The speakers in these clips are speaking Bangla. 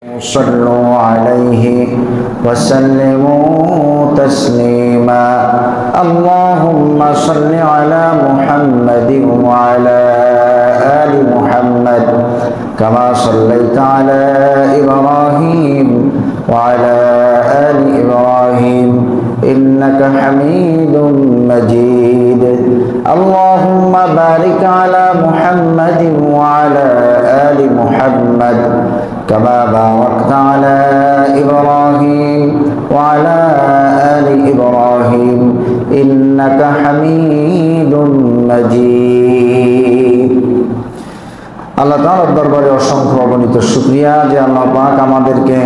صلوا عليه وسلموا تسليما اللهم صل على محمد وعلى آل محمد كما صليت على إبراهيم وعلى آل إبراهيم إنك حميد مجيد اللهم بارك على محمد وعلى آل محمد كما باركت على إبراهيم وعلى آل إبراهيم إنك حميد مجيد আল্লাহ তাআলার দরবারে অসংখ্য অগণিত শুকরিয়া যে আল্লাহ পাক আমাদেরকে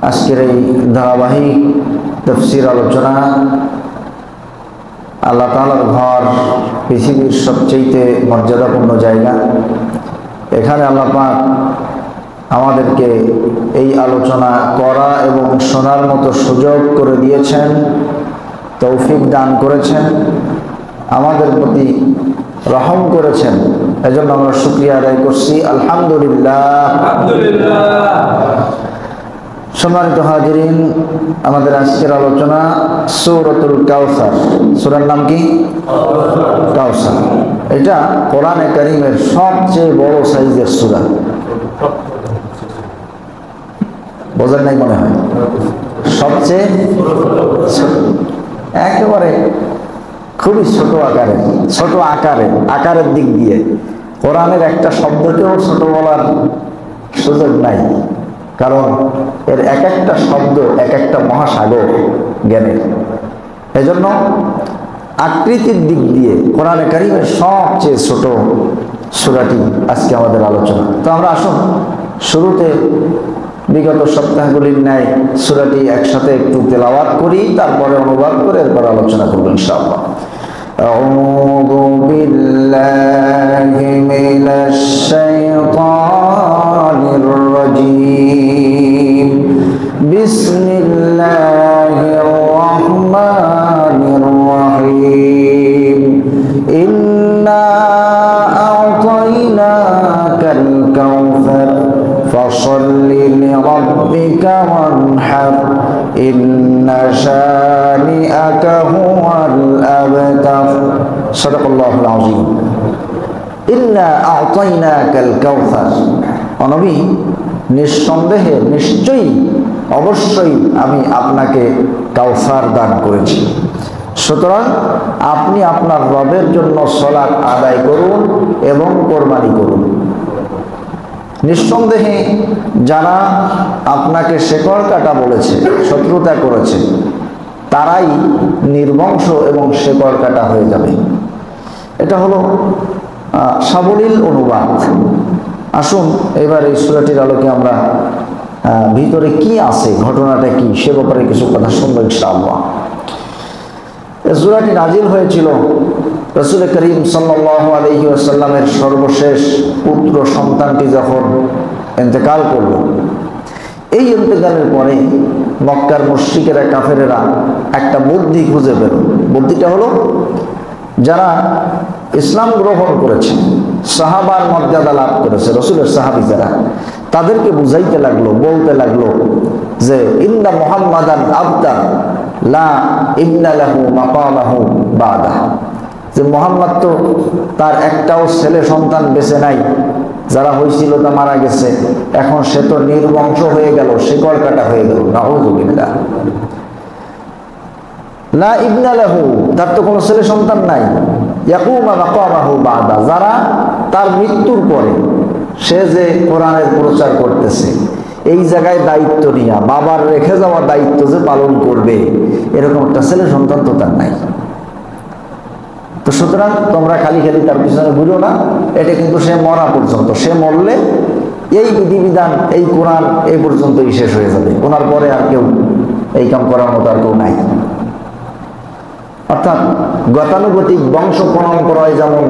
আজকের এই ধারাবাহিক তাফসীর আলোচনা আল্লাহ তাআলার ঘর পৃথিবীর সবচেয়ে মর্যাদাপূর্ণ জায়গা এখানে আল্লাহ পাক আমাদেরকে এই আলোচনা করা এবং শোনার মতো সুযোগ করে দিয়েছেন, তৌফিক দান করেছেন, আমাদের প্রতি রহম করেছেন। এজন্য আমরা শুকরিয়া আদায় করছি, আলহামদুলিল্লাহ। সম্মানিত হাজিরিন, আমাদের আজকের আলোচনা সূরাতুল কাউসার। সূরার নাম কি? কাউসার। এটা কোরআনে কারীমের সবচেয়ে বড় সাইজের সূরা। বোঝেন নাই মনে হয়? সবচেয়ে একেবারে খুবই ছোট আকারের দিক দিয়ে কোরআনের একটা শব্দকেও ছোট বলার সুযোগ নাই, কারণ এর এক একটা শব্দ এক একটা মহাসাগর জ্ঞানের। এজন্য আকৃতির দিক দিয়ে কোরআনে কারীমের সবচেয়ে ছোট সূরাটি আজকে আমাদের আলোচনা। তো আমরা আসুন শুরুতে বিগত সপ্তাহগুলির ন্যায় সূরাটি একসাথে একটু তেলাওয়াত করি, তারপরে অনুবাদ করে এরপর আলোচনা করব ইনশাআল্লাহ। আউযু বিল্লাহি মিনাশ শাইতানির রাজীম। বিসমিল্লাহির রাহমানির রাহিম। ইন্না আ'তাইনাকাল কাউসার ফাসাল্লি লিরাব্বিকা ওয়ানহার ইন্না শানিআকা হুয়াল আবতার। সাদাকাল্লাহুল আযীম। ইন্না আ'তাইনাকাল কাউসার। ও নবী, নিঃসন্দেহে নিশ্চয়ই অবশ্যই আমি আপনাকে কাউসার দান করেছি। সুতরাং আপনি আপনার রবের জন্য সালাত আদায় করুন এবং কোরবানি করুন। নিঃসন্দেহে যারা আপনাকে শেকড় কাটা বলেছে, শত্রুতা করেছে, তারাই নির্বংশ এবং শেকড় কাটা হয়ে যাবে। এটা হলো সাবলীল অনুবাদ। আসুন এবার এই সূরাটির আলোকে আমরা ভিতরে কি আছে, ঘটনাটা কি, সে ব্যাপারে কিছু কথা শুনবো ইনশাআল্লাহ। এই সূরাটি নাজিল হয়েছিল রাসূল করিম সাল্লাল্লাহু আলাইহি ওয়াসাল্লামের সর্বশেষ পুত্র সন্তানটি যখন ইন্তেকাল করল। এই ইন্তেকালের পরে মক্কার মুশরিকেরা, কাফেরেরা একটা বুদ্ধি খুঁজে পেল। বুদ্ধিটা হলো, যারা ইসলাম গ্রহণ করেছে, সাহাবার মর্যাদা লাভ করেছে, রাসূলের সাহাবী যারা, তাদেরকে বুঝাইতে লাগলো, বলতে লাগলো যে ইন্না মুহাম্মাদান আবদান লা ইবনা লাহু মাকামাহু বাদা। যে মুহাম্মদ তো তার একটাও ছেলে সন্তান বেঁচে নাই, যারা হয়েছিল তা মারা গেছে, এখন সে তো নির্বংশ হয়ে গেল, শিকড় কাটা হয়ে গেল। নাউযু বিল্লাহ। লা ইবনা লাহু, তার তো কোনো ছেলে সন্তান নাই। ইয়াকুমা মাকামাহু বাদা, যারা তার মৃত্যুর পরে সে যে কোরআনের প্রচার করতেছে, এই জায়গায় দায়িত্ব নিয়ে বাবার রেখে যাওয়া দায়িত্ব যে পালন করবে, এরকম একটা ছেলে সন্তান তো তার নাই। তো সুতরাং তোমরা খালি তার পিছনে ঘুরো না, এটা কিন্তু সে মরা পর্যন্ত, সে মরলে এই বিধিবিধান, এই কোরআন এই পর্যন্তই শেষ হয়ে যাবে। ওনার পরে আর কেউ এই কাম করার মতো আর কেউ নাই। অর্থাৎ গতানুগতিক বংশ পরম্পরায় যেমন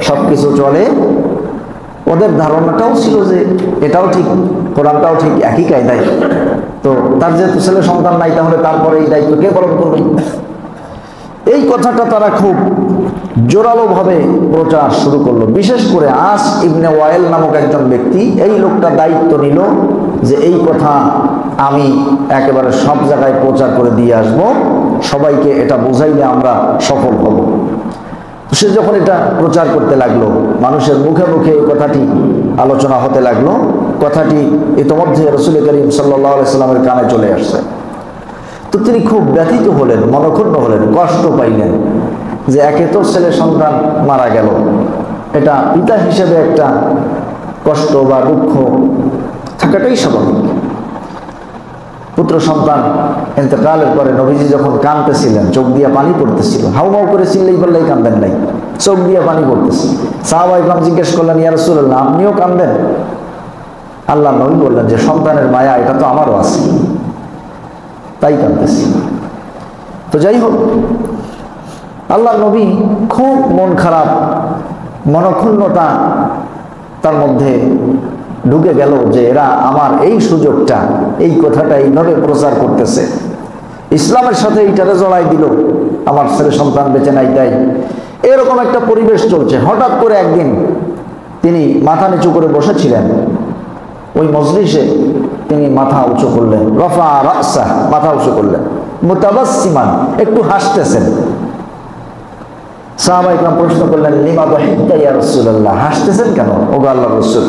সবকিছু চলে, ওদের ধারণাটাও ছিল যে এটাও ঠিক, কোরআনটাও ঠিক একই কায়দায়। তো তার যেহেতু ছেলে সন্তান নাই, তাহলে তারপরে এই দায়িত্ব কে পালন করবে? এই কথাটা তারা খুব জোরালোভাবে প্রচার শুরু করলো। বিশেষ করে আস ইবনে ওয়াইল নামক একজন ব্যক্তি, এই লোকটা দায়িত্ব নিল যে এই কথা আমি একেবারে সব জায়গায় প্রচার করে দিয়ে আসব, সবাইকে এটা বোঝাইলে আমরা সফল হব। সে যখন এটা প্রচার করতে লাগলো, মানুষের মুখে মুখে এই কথাটি আলোচনা হতে লাগলো, কথাটি ইতিমধ্যে রাসূল করিম সাল্লাল্লাহু আলাইহি সাল্লামের কানে চলে আসছে। তো তিনি খুব ব্যথিত হলেন, মনক্ষুণ্ণ হলেন, কষ্ট পাইলেন যে একে তো ছেলে সন্তান মারা গেল, এটা পিতা হিসেবে একটা কষ্ট বা দুঃখ থাকাটাই স্বাভাবিক। পুত্র সন্তান ইন্তেকালের পরে নবীজি যখন কাঁদতেছিলেন, চোখ দিয়ে পানি পড়তেছিল, হাউমাউ করে চিল্লাই পাল্লাই কাঁদেন নাই, চোখ দিয়ে পানি পড়তেছে। সাহাবায়ে কেরাম জিজ্ঞেস করলেন, ইয়া রাসূলুল্লাহ, আপনিও কাঁদেন? আল্লাহ নবী বললেন যে সন্তানের মায়া এটা তো আমারও আছে, তাই কাঁদতেছি। তো যাই হোক, আল্লাহ নবী খুব মন খারাপ, মনক্ষুণ্ণতা তার মধ্যে ঢুকে গেল যে এরা আমার এই সুযোগটা, এই কথাটা এইভাবে প্রচার করতেছে, ইসলামের সাথে এইটারে জড়াই দিল, আমার ছেলে সন্তান বেঁচে নাই তাই। এরকম একটা পরিবেশ চলছে। হঠাৎ করে একদিন তিনি মাথা নিচু করে বসেছিলেন, ওই মজলিসে তিনি মাথা উঁচু করলেন, রফা রাসা, মাথা উঁচু করলেন, মুতাবাসসিমান, একটু হাসতেছেন। সাহাবায়ে কেরাম প্রশ্ন করলেন, লিমা দাহিকতা ইয়া রাসূলুল্লাহ, হাসতেছেন কেন ওগো আল্লাহর রাসূল?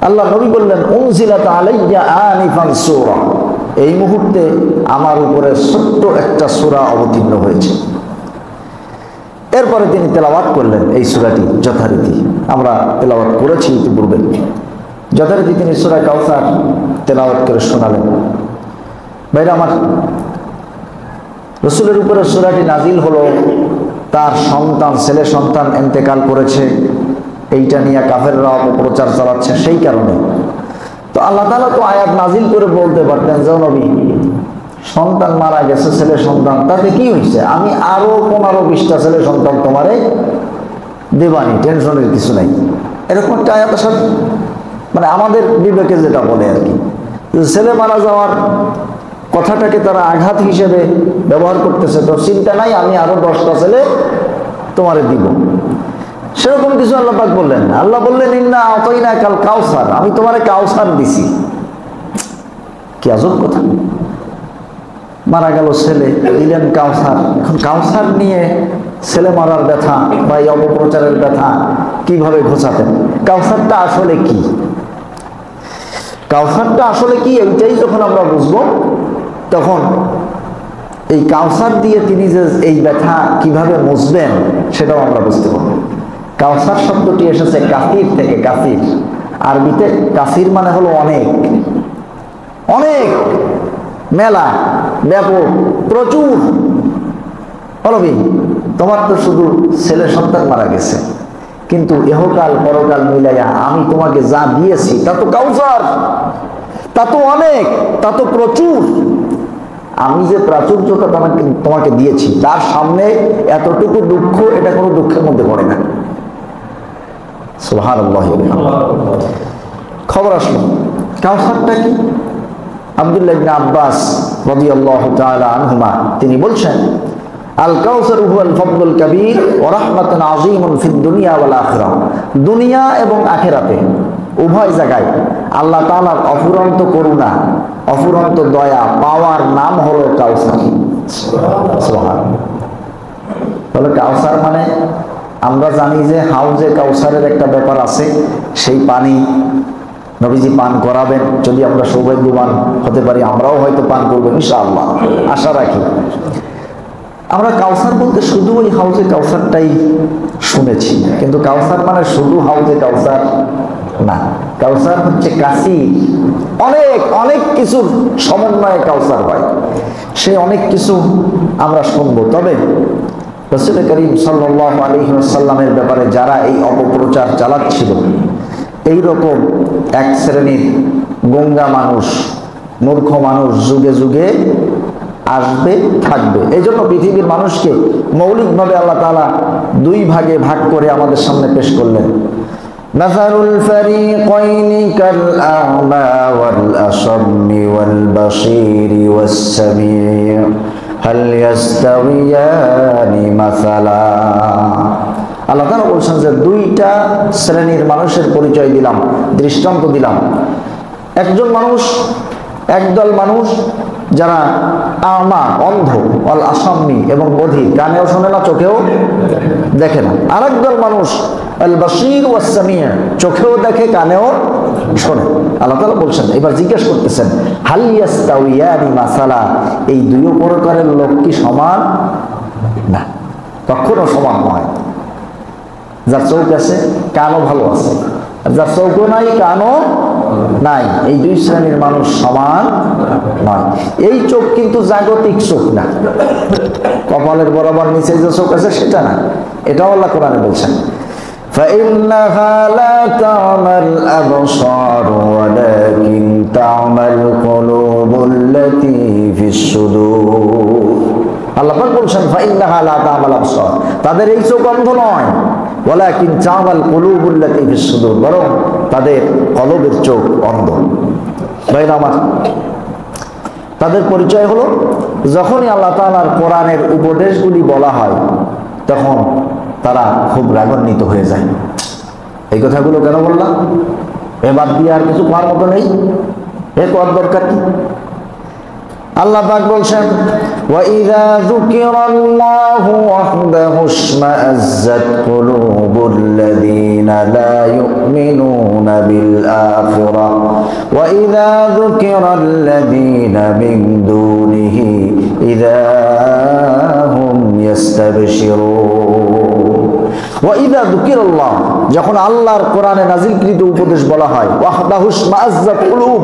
আল্লাহ নবী বললেন, উনজিলাত আলাইয়া আনিফান সূরা, এই মুহূর্তে আমার উপরে ছোট্ট একটা সূরা অবতীর্ণ হয়েছে। এরপরে তিনি তেলাওয়াত করলেন এই সূরাটি যথারীতি, আমরা তেলাওয়াত করেছি ইতিপূর্বে। যথারীতি তিনি সূরা কাউসার তেলাওয়াত করে শোনালেন। ভাইরা আমার, রাসূলের উপরে সূরাটি নাজিল হলো, তার সন্তান, ছেলে সন্তান ইন্তেকাল করেছে, এইটা নিয়ে কাফেররা অপপ্রচার চালাচ্ছে, সেই কারণে। তো আল্লাহ তাআলা তো আয়াত নাজিল করে বলতে পারতেন যে নবী, সন্তান মারা গেছে, ছেলে সন্তান, তাতে কি হয়েছে, আমি আরো 15-20টা ছেলে সন্তান তোমারে দেবানি, টেনশনের কিছু নাই। এরকম একটা আয়াত আসার মানে আমাদের বিবেকে যেটা বলে আর কি, ছেলে মারা যাওয়ার কথাটাকে তারা আঘাত হিসেবে ব্যবহার করতেছে, তো চিন্তা নাই, আমি আরো 10টা ছেলে তোমারে দিব, সেরকম কিছু আল্লাহ পাক বললেন না। আল্লাহ বললেন, ইন্না আতাইনাকাল কাউসার, আমি তোমারে কাউসার দিছি। কি আজব কথা, মারা গেল ছেলে, দিলেন কাউসার। এখন কাউসার নিয়ে ছেলে মারার ব্যথা বা এই অপপ্রচারের ব্যথা কিভাবে ঘোচাতেন? কাউসারটা আসলে কি, কাউসারটা আসলে কি, এইটাই যখন আমরা বুঝবো, তখন এই কাউসার দিয়ে তিনি যে এই ব্যথা কিভাবে মুছবেন সেটাও আমরা বুঝতে পারবো। কাউসার শব্দটি এসেছে কাফির থেকে। কাফির আরবিতে কাফির মানে হলো অনেক, অনেক, মেলা, ব্যাপক, প্রচুর। বলবি তোমার তো শুধু ছেলে সন্তান মারা গেছে, কিন্তু ইহকাল পরকাল মিলাইয়া আমি তোমাকে যা দিয়েছি তা তো কাউসার, তা তো অনেক, তা তো প্রচুর। আমি যে প্রাচুর্যতা তোমাকে দিয়েছি তার সামনে এতটুকু দুঃখ, এটা কোনো দুঃখের মধ্যে পড়ে না। সুবহানাল্লাহ। খবর আসলো কাউসারটা কি? আব্দুল্লাহ ইবনে আব্বাস রাদিয়াল্লাহু তাআলা আনহুমা তিনি বলছেন, আল কাউসার হুয়াল ফাদলুল কাবীর ওয়া রাহমাতুন আযীমুন ফিদ দুনিয়া ওয়াল আখিরাহ। দুনিয়া এবং আখিরাতে উভয় জায়গায় আল্লাহ তাআলার অফুরন্ত করুণা, অফুরন্ত দয়া পাওয়ার নাম হলো কাউসার। সুবহানাল্লাহ। তাহলে কাউসার মানে আমরা জানি যে হাউজে কাউসারের একটা ব্যাপার আছে, সেই পানি নবীজি পান করাবেন, যদি আমরা সৌভাগ্যবান হতে পারি আমরাও হয়তো পান করবো ইনশাআল্লাহ, আশা রাখি। আমরা কাউসার বলতে শুধু ওই হাউজে কাউসারটাই শুনেছি, কিন্তু কাউসার মানে শুধু হাউজে কাউসার না। কাউসার হচ্ছে কাশি, অনেক অনেক কিছুর সমন্বয়ে কাউসার হয়। সেই অনেক কিছু আমরা শুনবো। তবে রাসূল করিম সাল্লাল্লাহু আলাইহি ওয়াসাল্লামের ব্যাপারে যারা এই অপপ্রচার চালাচ্ছিল, এইরকম এক শ্রেণীর গঙ্গা মানুষ, মূর্খ মানুষ যুগে যুগে আসবে, থাকবে। এই জন্য পৃথিবীর মানুষকে মৌলিকভাবে আল্লাহ তাআলা দুই ভাগে ভাগ করে আমাদের সামনে পেশ করলেন। মাসালুল ফারিকাইনি কাল আ'মা ওয়াল আসাম্মি ওয়াল বাসীরি ওয়াস সামি', হাল ইয়াস্তাওয়ায়ানি মাসালা। আল্লাহ তাআলা বলছেন যে দুইটা শ্রেণীর মানুষের পরিচয় দিলাম, দৃষ্টান্ত দিলাম। একদল মানুষ যারা আমা, অন্ধ, অল আসাম্মি এবং বধির, কানেও শোনে না, চোখেও দেখে না। আরেক দল মানুষ আল বাসীর ওয়াস সামিয়া, চোখেও দেখে, কানেও শোনে। আল্লাহ তাআলা বলছেন, এবার জিজ্ঞেস করতেছেন, হাল ইয়াস্তাওয়ায়ানি মাসালা, এই দুই প্রকারের লোক কি সমান? না, কখনো সমান নয়। যার চোখ আছে, কানও ভালো আছে, আর যার চোখও নাই, কানও নাই, এই দুই শ্রেণীর মানুষ সমান নয়। এই চোখ কিন্তু জাগতিক চোখ না, কপালের বরাবর নিচে যে চোখ আছে সেটা না, এটাও আল্লাহ কোরআনে বলছেন, فإنها لا تعمى الأبصار ولكن تعمى القلوب التي في الصدور। আল্লাহ পাক বলছেন, فإنها لا تعمى الأبصار, তাদের এই চোখ অন্ধ নয়, ওয়ালাকিন তা'মাল কুলুবুল্লাতী ফিস সুদূর, বরং তাদের কলবের চোখ অন্ধ। ভাইরা আমার, তাদের পরিচয় হলো যখনই আল্লাহ তাআলার কোরআনের উপদেশগুলি বলা হয় তখন তারা খুব রাগান্বিত হয়ে যায়। এই কথাগুলো কেন বললাম? এবার দিয়ে আর কিছু করার মতো নেই, এ করার দরকার কি? আল্লাহ পাক বলছেন, ওয়া ইযা যুকিরাল্লাহু ওয়াহদাহু ইশমাআজ্জাত কুলুবুল্লাযীনা লা ইউমিনুনা বিল আখিরাহ ওয়া ইযা যুকিরাল্লাযীনা মিন দুনিহি ইযা হুম ইস্তাবশিরুন। ওয়া ইযা যুকিরাল্লাহ, যখন আল্লাহর কোরআনে নাযিলকৃত উপদেশ বলা হয়, ওয়াহদাহু ইশমাআজ্জাত কুলুব,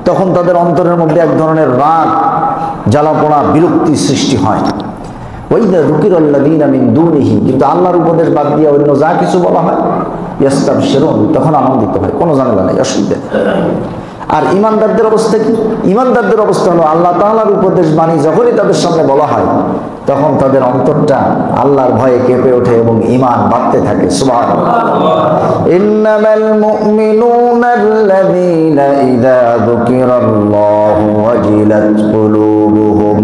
তখন তাদের অন্তরের মধ্যে এক ধরনের রাগ, জ্বালাপোড়া, বিরক্তি সৃষ্টি হয়। ওয়াইদা যুকিরাল্লাযীনা মিন দুনিহি, কিন্তু আল্লাহর উপদেশ বাদ দিয়ে অন্য যা কিছু বলা হয়, ইস্তাবশিরুন, তখন আনন্দিত হয়, কোনো ঝামেলা নেই, অসুবিধা নেই। আর ইমানদারদের অবস্থা কি? ইমানদারদের অবস্থা হলো আল্লাহ তাআলার উপদেশ বাণী যখনই তাদের সামনে বলা হয় তখন তাদের অন্তরটা আল্লাহর ভয়ে কেঁপে ওঠে এবং ঈমান বাড়তে থাকে। সুবহানাল্লাহ। ইন্নামাল মুমিনুনাল্লাযীনা ইযা যুকিরাল্লাহু ওয়াজিলাত কুলুবুহুম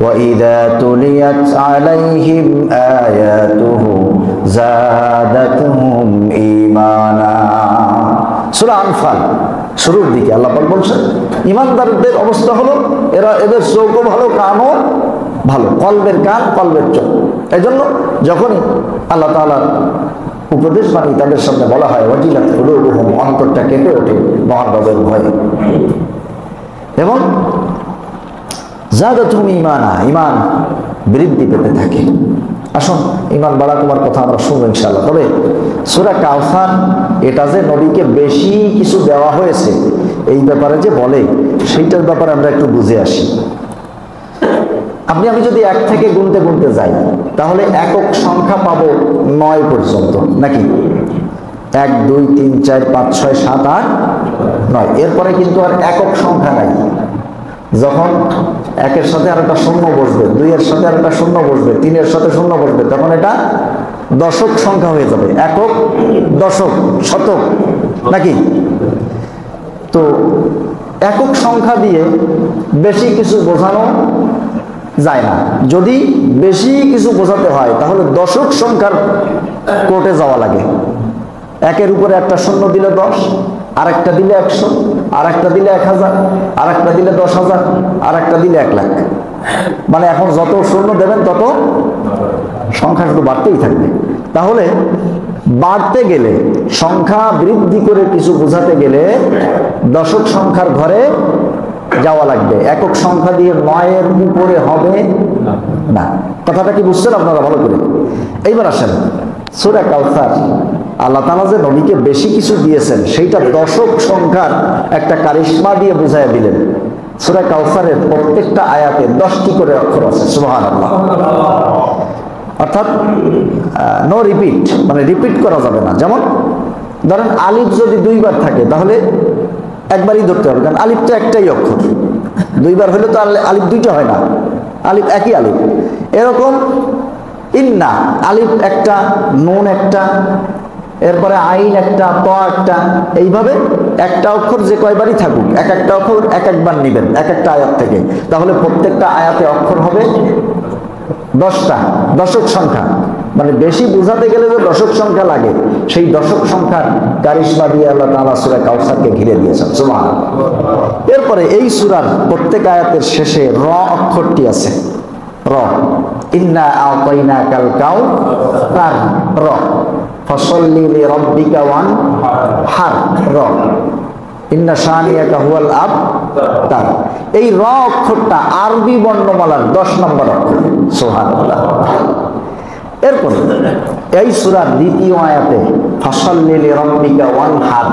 ওয়া ইযা তুলিয়াত আলাইহিম আয়াতুহু যাদাতুহুম ঈমানা। সূরা আনফাল শুরুর দিকে আল্লাহ পাক বলছেন, ইমানদারদের অবস্থা হলো এদের চোখও ভালো, কানও ভালো, কলবের কান, কলবের চোখ। এই জন্য যখনই আল্লাহ তাআলার উপদেশ বাণী তাদের সামনে বলা হয়, ওয়াজিলাত কুলুবুহুম, অন্তরটা কেঁপে ওঠে মহান রবের ভয়ে, এবং যাদাতুহুম ঈমানা, ঈমান বৃদ্ধি পেতে থাকে। আসুন, ঈমান বাড়া তোমার কথা আমরা শুনবো ইনশাআল্লাহ। তবে সূরা কাউসার, এটা যে নবীকে বেশি কিছু দেওয়া হয়েছে এই ব্যাপারে যে বলে, সেইটার ব্যাপারে আমরা একটু বুঝে আসি। আমি যদি 1 থেকে গুনতে গুনতে যাই তাহলে একক সংখ্যা পাবো 9 পর্যন্ত, নাকি? 1 2 3 4 5 6 7 8 9, এরপরে কিন্তু আর একক সংখ্যা নাই। যখন 1-এর সাথে আর একটা শূন্য বসবে, 2-এর সাথে আর একটা শূন্য বসবে, 3-এর সাথে শূন্য বসবে, তখন এটা দশক সংখ্যা হয়ে যাবে। একক, দশক, শতক, নাকি? তো একক সংখ্যা দিয়ে বেশি কিছু বোঝানো যায় না। যদি বেশি কিছু বোঝাতে হয় তাহলে দশক সংখ্যার কোর্টে যাওয়া লাগে। 1-এর উপরে একটা শূন্য দিলে 10, আরেকটা দিলে 100, আরেকটা দিলে 1000, আরেকটা দিলে 10,000, আরেকটা দিলে 1 লাখ। মানে এখন যত শূন্য দেবেন তত সংখ্যা শুধু বাড়তেই থাকবে। তাহলে বাড়তে গেলে, সংখ্যা বৃদ্ধি করে কিছু বোঝাতে গেলে দশক সংখ্যার ঘরে যাওয়া লাগবে। একক সংখ্যা দিয়ে 9-এর উপরে হবে না। কথাটা কি বুঝছেন আপনারা ভালো করে? এইবার আসেন, সূরা কাউসার, আল্লাহ তাআলা যে নবীকে বেশি কিছু দিয়েছেন সেইটা দশক সংখ্যার একটা কারিশমা দিয়ে বুঝাইয়া দিলেন। সূরা কাউসারের প্রত্যেকটা আয়াতে 10টি করে অক্ষর আছে। সুবহানাল্লাহ। অর্থাৎ নো রিপিট, মানে রিপিট করা যাবে না। যেমন ধরেন আলিফ যদি 2 বার থাকে তাহলে একবারই ধরতে হবে, কারণ আলিফ তো একটাই অক্ষর। 2 বার হলে তো আলিফ 2টা হয় না, আলিফ একই আলিফ। এরকম ইন্না, আলিফ একটা, নুন একটা, এরপরে আইন একটা, ত একটা, এইভাবে একটা অক্ষর যে কয়বারই থাকুক এক একটা অক্ষর এক একবার নিবেন এক একটা আয়াত থেকে, তাহলে প্রত্যেকটা আয়াতে অক্ষর হবে 10টা, দশক সংখ্যা। মানে বেশি বোঝাতে গেলে যে দশক সংখ্যা লাগে, সেই দশক সংখ্যার কারিশমা দিয়ে আল্লাহ তাআলা সূরা কাউসারকে ঘিরে দিয়েছেন। সুবহানাল্লাহ। এরপরে এই সূরার প্রত্যেক আয়াতের শেষে র অক্ষরটি আছে, র, ইন্না আ'তাইনাকাল কাউসার, র, ফাসাল্লি লিরাব্বিকা ওয়ানহার, র, ইন্না শানিয়াকা হুয়াল আবতার। এই র অক্ষরটা আরবি বর্ণমালার 10 নম্বর অক্ষর। সুবহানাল্লাহ। এরপর এই সূরার দ্বিতীয় আয়াতে ফাসাল্লি লিরাব্বিকা ওয়ানহার,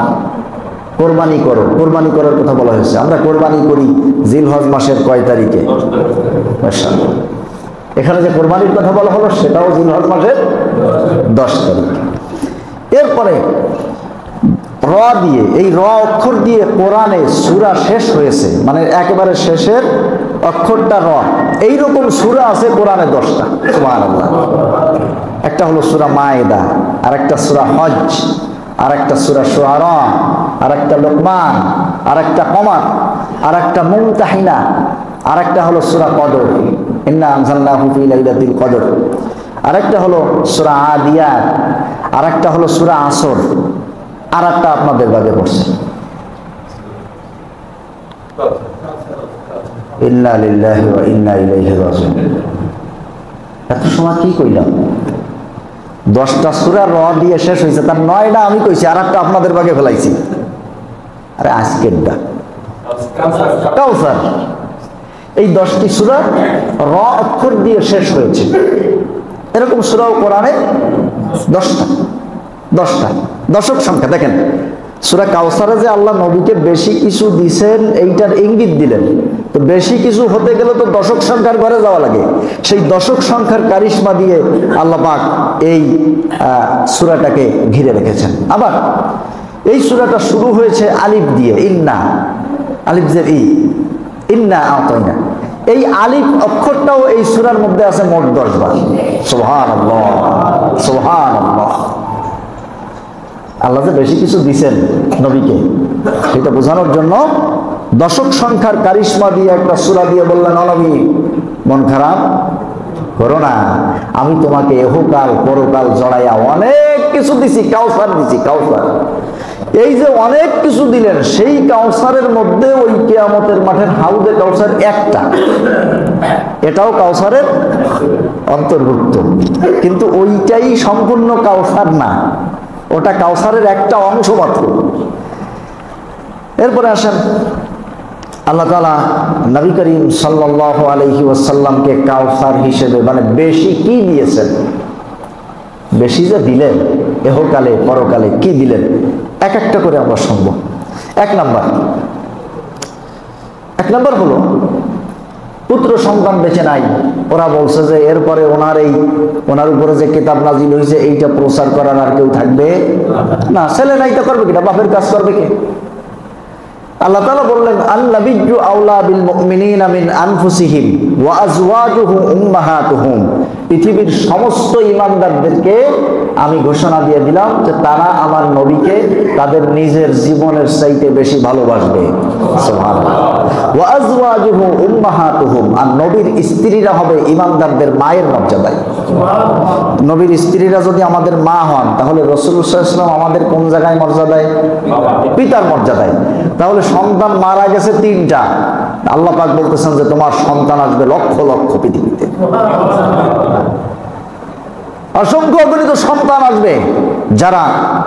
কোরবানি করো, কোরবানি করার কথা বলা হয়েছে। আমরা কোরবানি করি জিলহজ মাসের কয় তারিখে? মাশাআল্লাহ। এখানে যে কোরবানির কথা বলা হলো সেটাও জিলহজ মাসের 10 তারিখ। এরপরে র দিয়ে, এই র অক্ষর দিয়ে কোরআনে সূরা শেষ হয়েছে, মানে একেবারে শেষের অক্ষরটা র। এইরকম সূরা আছে কোরআনে 10টা। সুবহানাল্লাহ। একটা হলো সূরা মায়েদা, আর একটা সূরা হজ, আর একটা সূরা শুআরা, আর একটা লোকমান, আর একটা কমার, আর একটা মুমতাহিনা, আর একটা হলো সূরা কদর, ইন্না আনজালনাহু ফি লাইলাতিল কদর, আর একটা হলো সূরা আদিয়াত, আর একটা হলো সূরা আসর, আর একটা আপনাদের ভাগে পড়ছে ইন্না লিল্লাহি ওয়া ইন্না ইলাইহি রাজিউন। এত সময় কি কইলাম? 10টা সূরা র দিয়ে শেষ হয়েছে, তার 9টা আমি কইছি, আর একটা আপনাদের ভাগে ফেলাইছি। আরে আজকের দা কাউসার, এই 10টি সূরা র অক্ষর দিয়ে শেষ হয়েছে। এরকম সূরাও কোরআনে 10টা, 10টা, দশক সংখ্যা। দেখেন সূরা কাউসারে যে আল্লাহ নবীকে বেশি কিছু দিছেন এইটার ইঙ্গিত দিলেন, তো বেশি কিছু হতে গেলে তো দশক সংখ্যার ঘরে যাওয়া লাগে। সেই দশক সংখ্যার কারিশমা দিয়ে আল্লাহ পাক এই সূরাটাকে ঘিরে রেখেছেন। আবার এই সূরাটা শুরু হয়েছে আলিফ দিয়ে, ইন্না, আলিফ জের ই, ইন্না আ'তাইনা। এই আলিফ অক্ষরটাও এই সূরার মধ্যে আছে মোট 10 বার। সুবহানাল্লাহ, সুবহানাল্লাহ। আল্লাহ যে বেশি কিছু দিছেন নবীকে সেটা বোঝানোর জন্য দশক সংখ্যার কারিশমা দিয়ে একটা সূরা দিয়ে বললেন, ও নবী মন খারাপ করো না, আমি তোমাকে এহকাল পরকাল জড়াইয়া অনেক কিছু দিছি, কাউসার দিছি, কাউসার। এই যে অনেক কিছু দিলেন, সেই কাউসারের মধ্যে ওই কিয়ামতের মাঠের হাউদে কাউসার একটা, এটাও কাউসারের অন্তর্ভুক্ত, কিন্তু ওইটাই সম্পূর্ণ কাউসার না, ওটা কাউসারের একটা অংশ মাত্র। এরপরে আসেন আল্লাহ তাআলা নবী করিম সাল্লাল্লাহু আলাইহি ওয়াসাল্লামকে কাউসার হিসেবে মানে বেশি কি দিয়েছেন, বেশি যে দিলেন এহকালে পরকালে কি দিলেন এক একটা করে আমরা শুনবো। এক নাম্বার হলো পুত্র সন্তান বেঁচে নাই, ওরা বলছে যে এরপরে ওনার উপরে যে কিতাব নাজিল হয়েছে এইটা প্রচার করার আর কেউ থাকবে না, ছেলে নাই তো করবে কিনা, বাপের কাজ করবে কে? আল্লাহ তাআলা বললেন, আন-নাবিয়্যু আওলা বিল মুমিনিনা মিন আনফুসিহিম ওয়া আজওয়াজুহু উম্মাহাতুহুম। পৃথিবীর সমস্ত ঈমানদারদেরকে আমি ঘোষণা দিয়ে দিলাম যে তারা আমার নবীকে তাদের নিজের জীবনের চাইতে বেশি ভালোবাসবে। সুবহানাল্লাহ। ওয়া আজওয়াজুহু উম্মাহাতুহুম, আর নবীর স্ত্রীরা হবে ঈমানদারদের মায়ের মর্যাদায়। নবীর স্ত্রীরা যদি আমাদের মা হন, তাহলে রাসূলুল্লাহ সাল্লাল্লাহু আলাইহি ওয়াসাল্লাম আমাদের কোন জায়গায় মর্যাদায়? পিতার মর্যাদায়। তাহলে সন্তান মারা গেছে 3টা, আল্লাহ পাক বলতেছেন যে তোমার সন্তান আসবে লক্ষ লক্ষ পৃথিবীতে, অসংখ্য অগণিত সন্তান আসবে যারা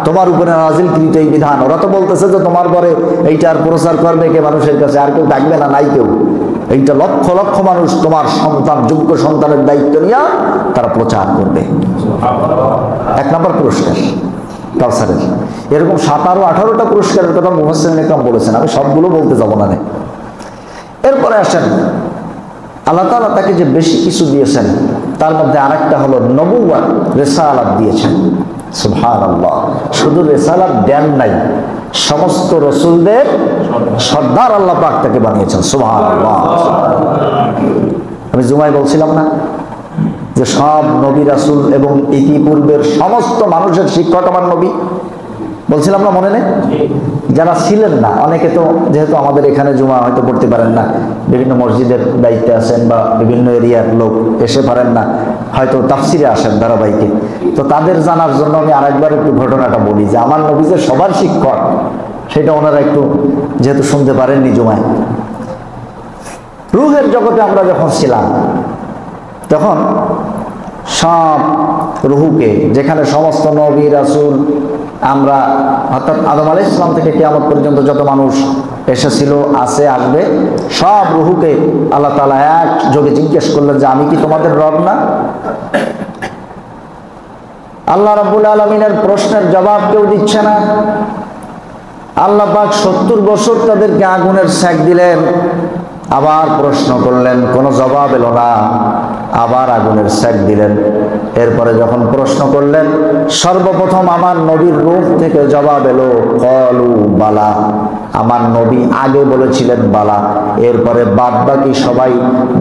তোমার উপরে নাযিলকৃত এই বিধান, ওরা তো বলতেছে যে তোমার পরে এইটার প্রচার করবে কে মানুষের কাছে, আর কেউ থাকবে না, নাই কেউ। এইটা লক্ষ লক্ষ মানুষ তোমার সন্তান, যোগ্য সন্তানের দায়িত্ব নিয়ে তারা প্রচার করবে। 1 নম্বর পুরস্কার কাউসারের। এরকম 17-18টা পুরস্কারের কথা মুফাসসিরিন ইকরাম বলেছেন, আমি সবগুলো বলতে যাব না। এরপরে আসেন আল্লাহ তাআলা তাকে যে বেশি কিছু দিয়েছেন তার মধ্যে আরেকটা হলো নবুয়ত, রিসালাত দিয়েছেন। সুবহানাল্লাহ। শুধু রিসালাত দেন নাই, সমস্ত রাসূলদের সর্দার আল্লাহ পাক তাকে বানিয়েছেন। সুবহানাল্লাহ। আমি জুমায় বলছিলাম না যে সব নবী রাসূল এবং ইতিপূর্বের সমস্ত মানুষের শিক্ষক আমার নবী? বলছিলাম না, মনে নেই? যারা ছিলেন না, অনেকে তো যেহেতু আমাদের এখানে জুমা হয়তো পড়তে পারেন না, বিভিন্ন মসজিদের দায়িত্বে আছেন বা বিভিন্ন এরিয়ার লোক এসে পারেন না, হয়তো তাফসিরে আসেন ধারাবাহিকে, তো তাদের জানার জন্য আমি আরেকবার একটু ঘটনাটা বলি যে আমার নবী যে সবার শিক্ষক সেটা ওনারা একটু যেহেতু শুনতে পারেননি জুমায়। রূহের জগতে আমরা যখন ছিলাম তখন সব রূহকে, যেখানে সমস্ত নবী রাসূল আমরা অর্থাৎ আদম আলাইহিস সালাম থেকে কিয়ামত পর্যন্ত যত মানুষ এসেছিল, আছে, আসবে, সব রূহকে আল্লাহ তাআলা এক যোগে জিজ্ঞেস করলেন যে আমি কি তোমাদের রব না? আল্লাহ রাব্বুল আলামিনের প্রশ্নের জবাব কেউ দিচ্ছে না। আল্লাহ পাক 70 বছর তাদেরকে আগুনের সেক দিলেন, আবার প্রশ্ন করলেন, কোনো জবাব এলো না, আবার আগুনের সেক দিলেন। এরপরে যখন প্রশ্ন করলেন, সর্বপ্রথম আমার নবীর রূহ থেকে জবাব এলো ক্বালু বালা। আমার নবী আগে বলেছিলেন বালা, এরপরে বাদ বাকি সবাই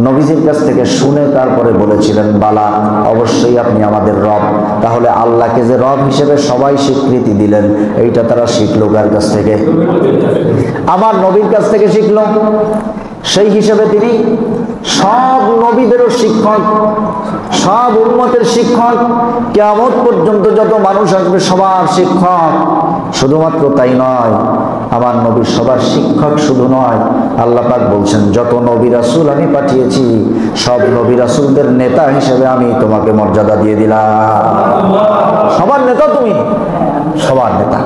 নবীজির কাছ থেকে শুনে তারপরে বলেছিলেন বালা, অবশ্যই আপনি আমাদের রব। তাহলে আল্লাহকে যে রব হিসেবে সবাই স্বীকৃতি দিলেন, এইটা তারা শিখলো কার কাছ থেকে? আমার নবীর কাছ থেকে শিখলো। সেই হিসেবে তিনি সব নবীদেরও শিক্ষক, সব উম্মতের শিক্ষক, কিয়ামত পর্যন্ত যত মানুষ আসবে সবার শিক্ষক। শুধুমাত্র তাই নয়, আমার নবী সবার শিক্ষক শুধু নয়, আল্লাহ পাক বলছেন যত নবী রাসূল আমি পাঠিয়েছি সব নবী রাসূলদের নেতা হিসেবে আমি তোমাকে মর্যাদা দিয়ে দিলাম। সবার নেতা তুমি, সবার নেতা।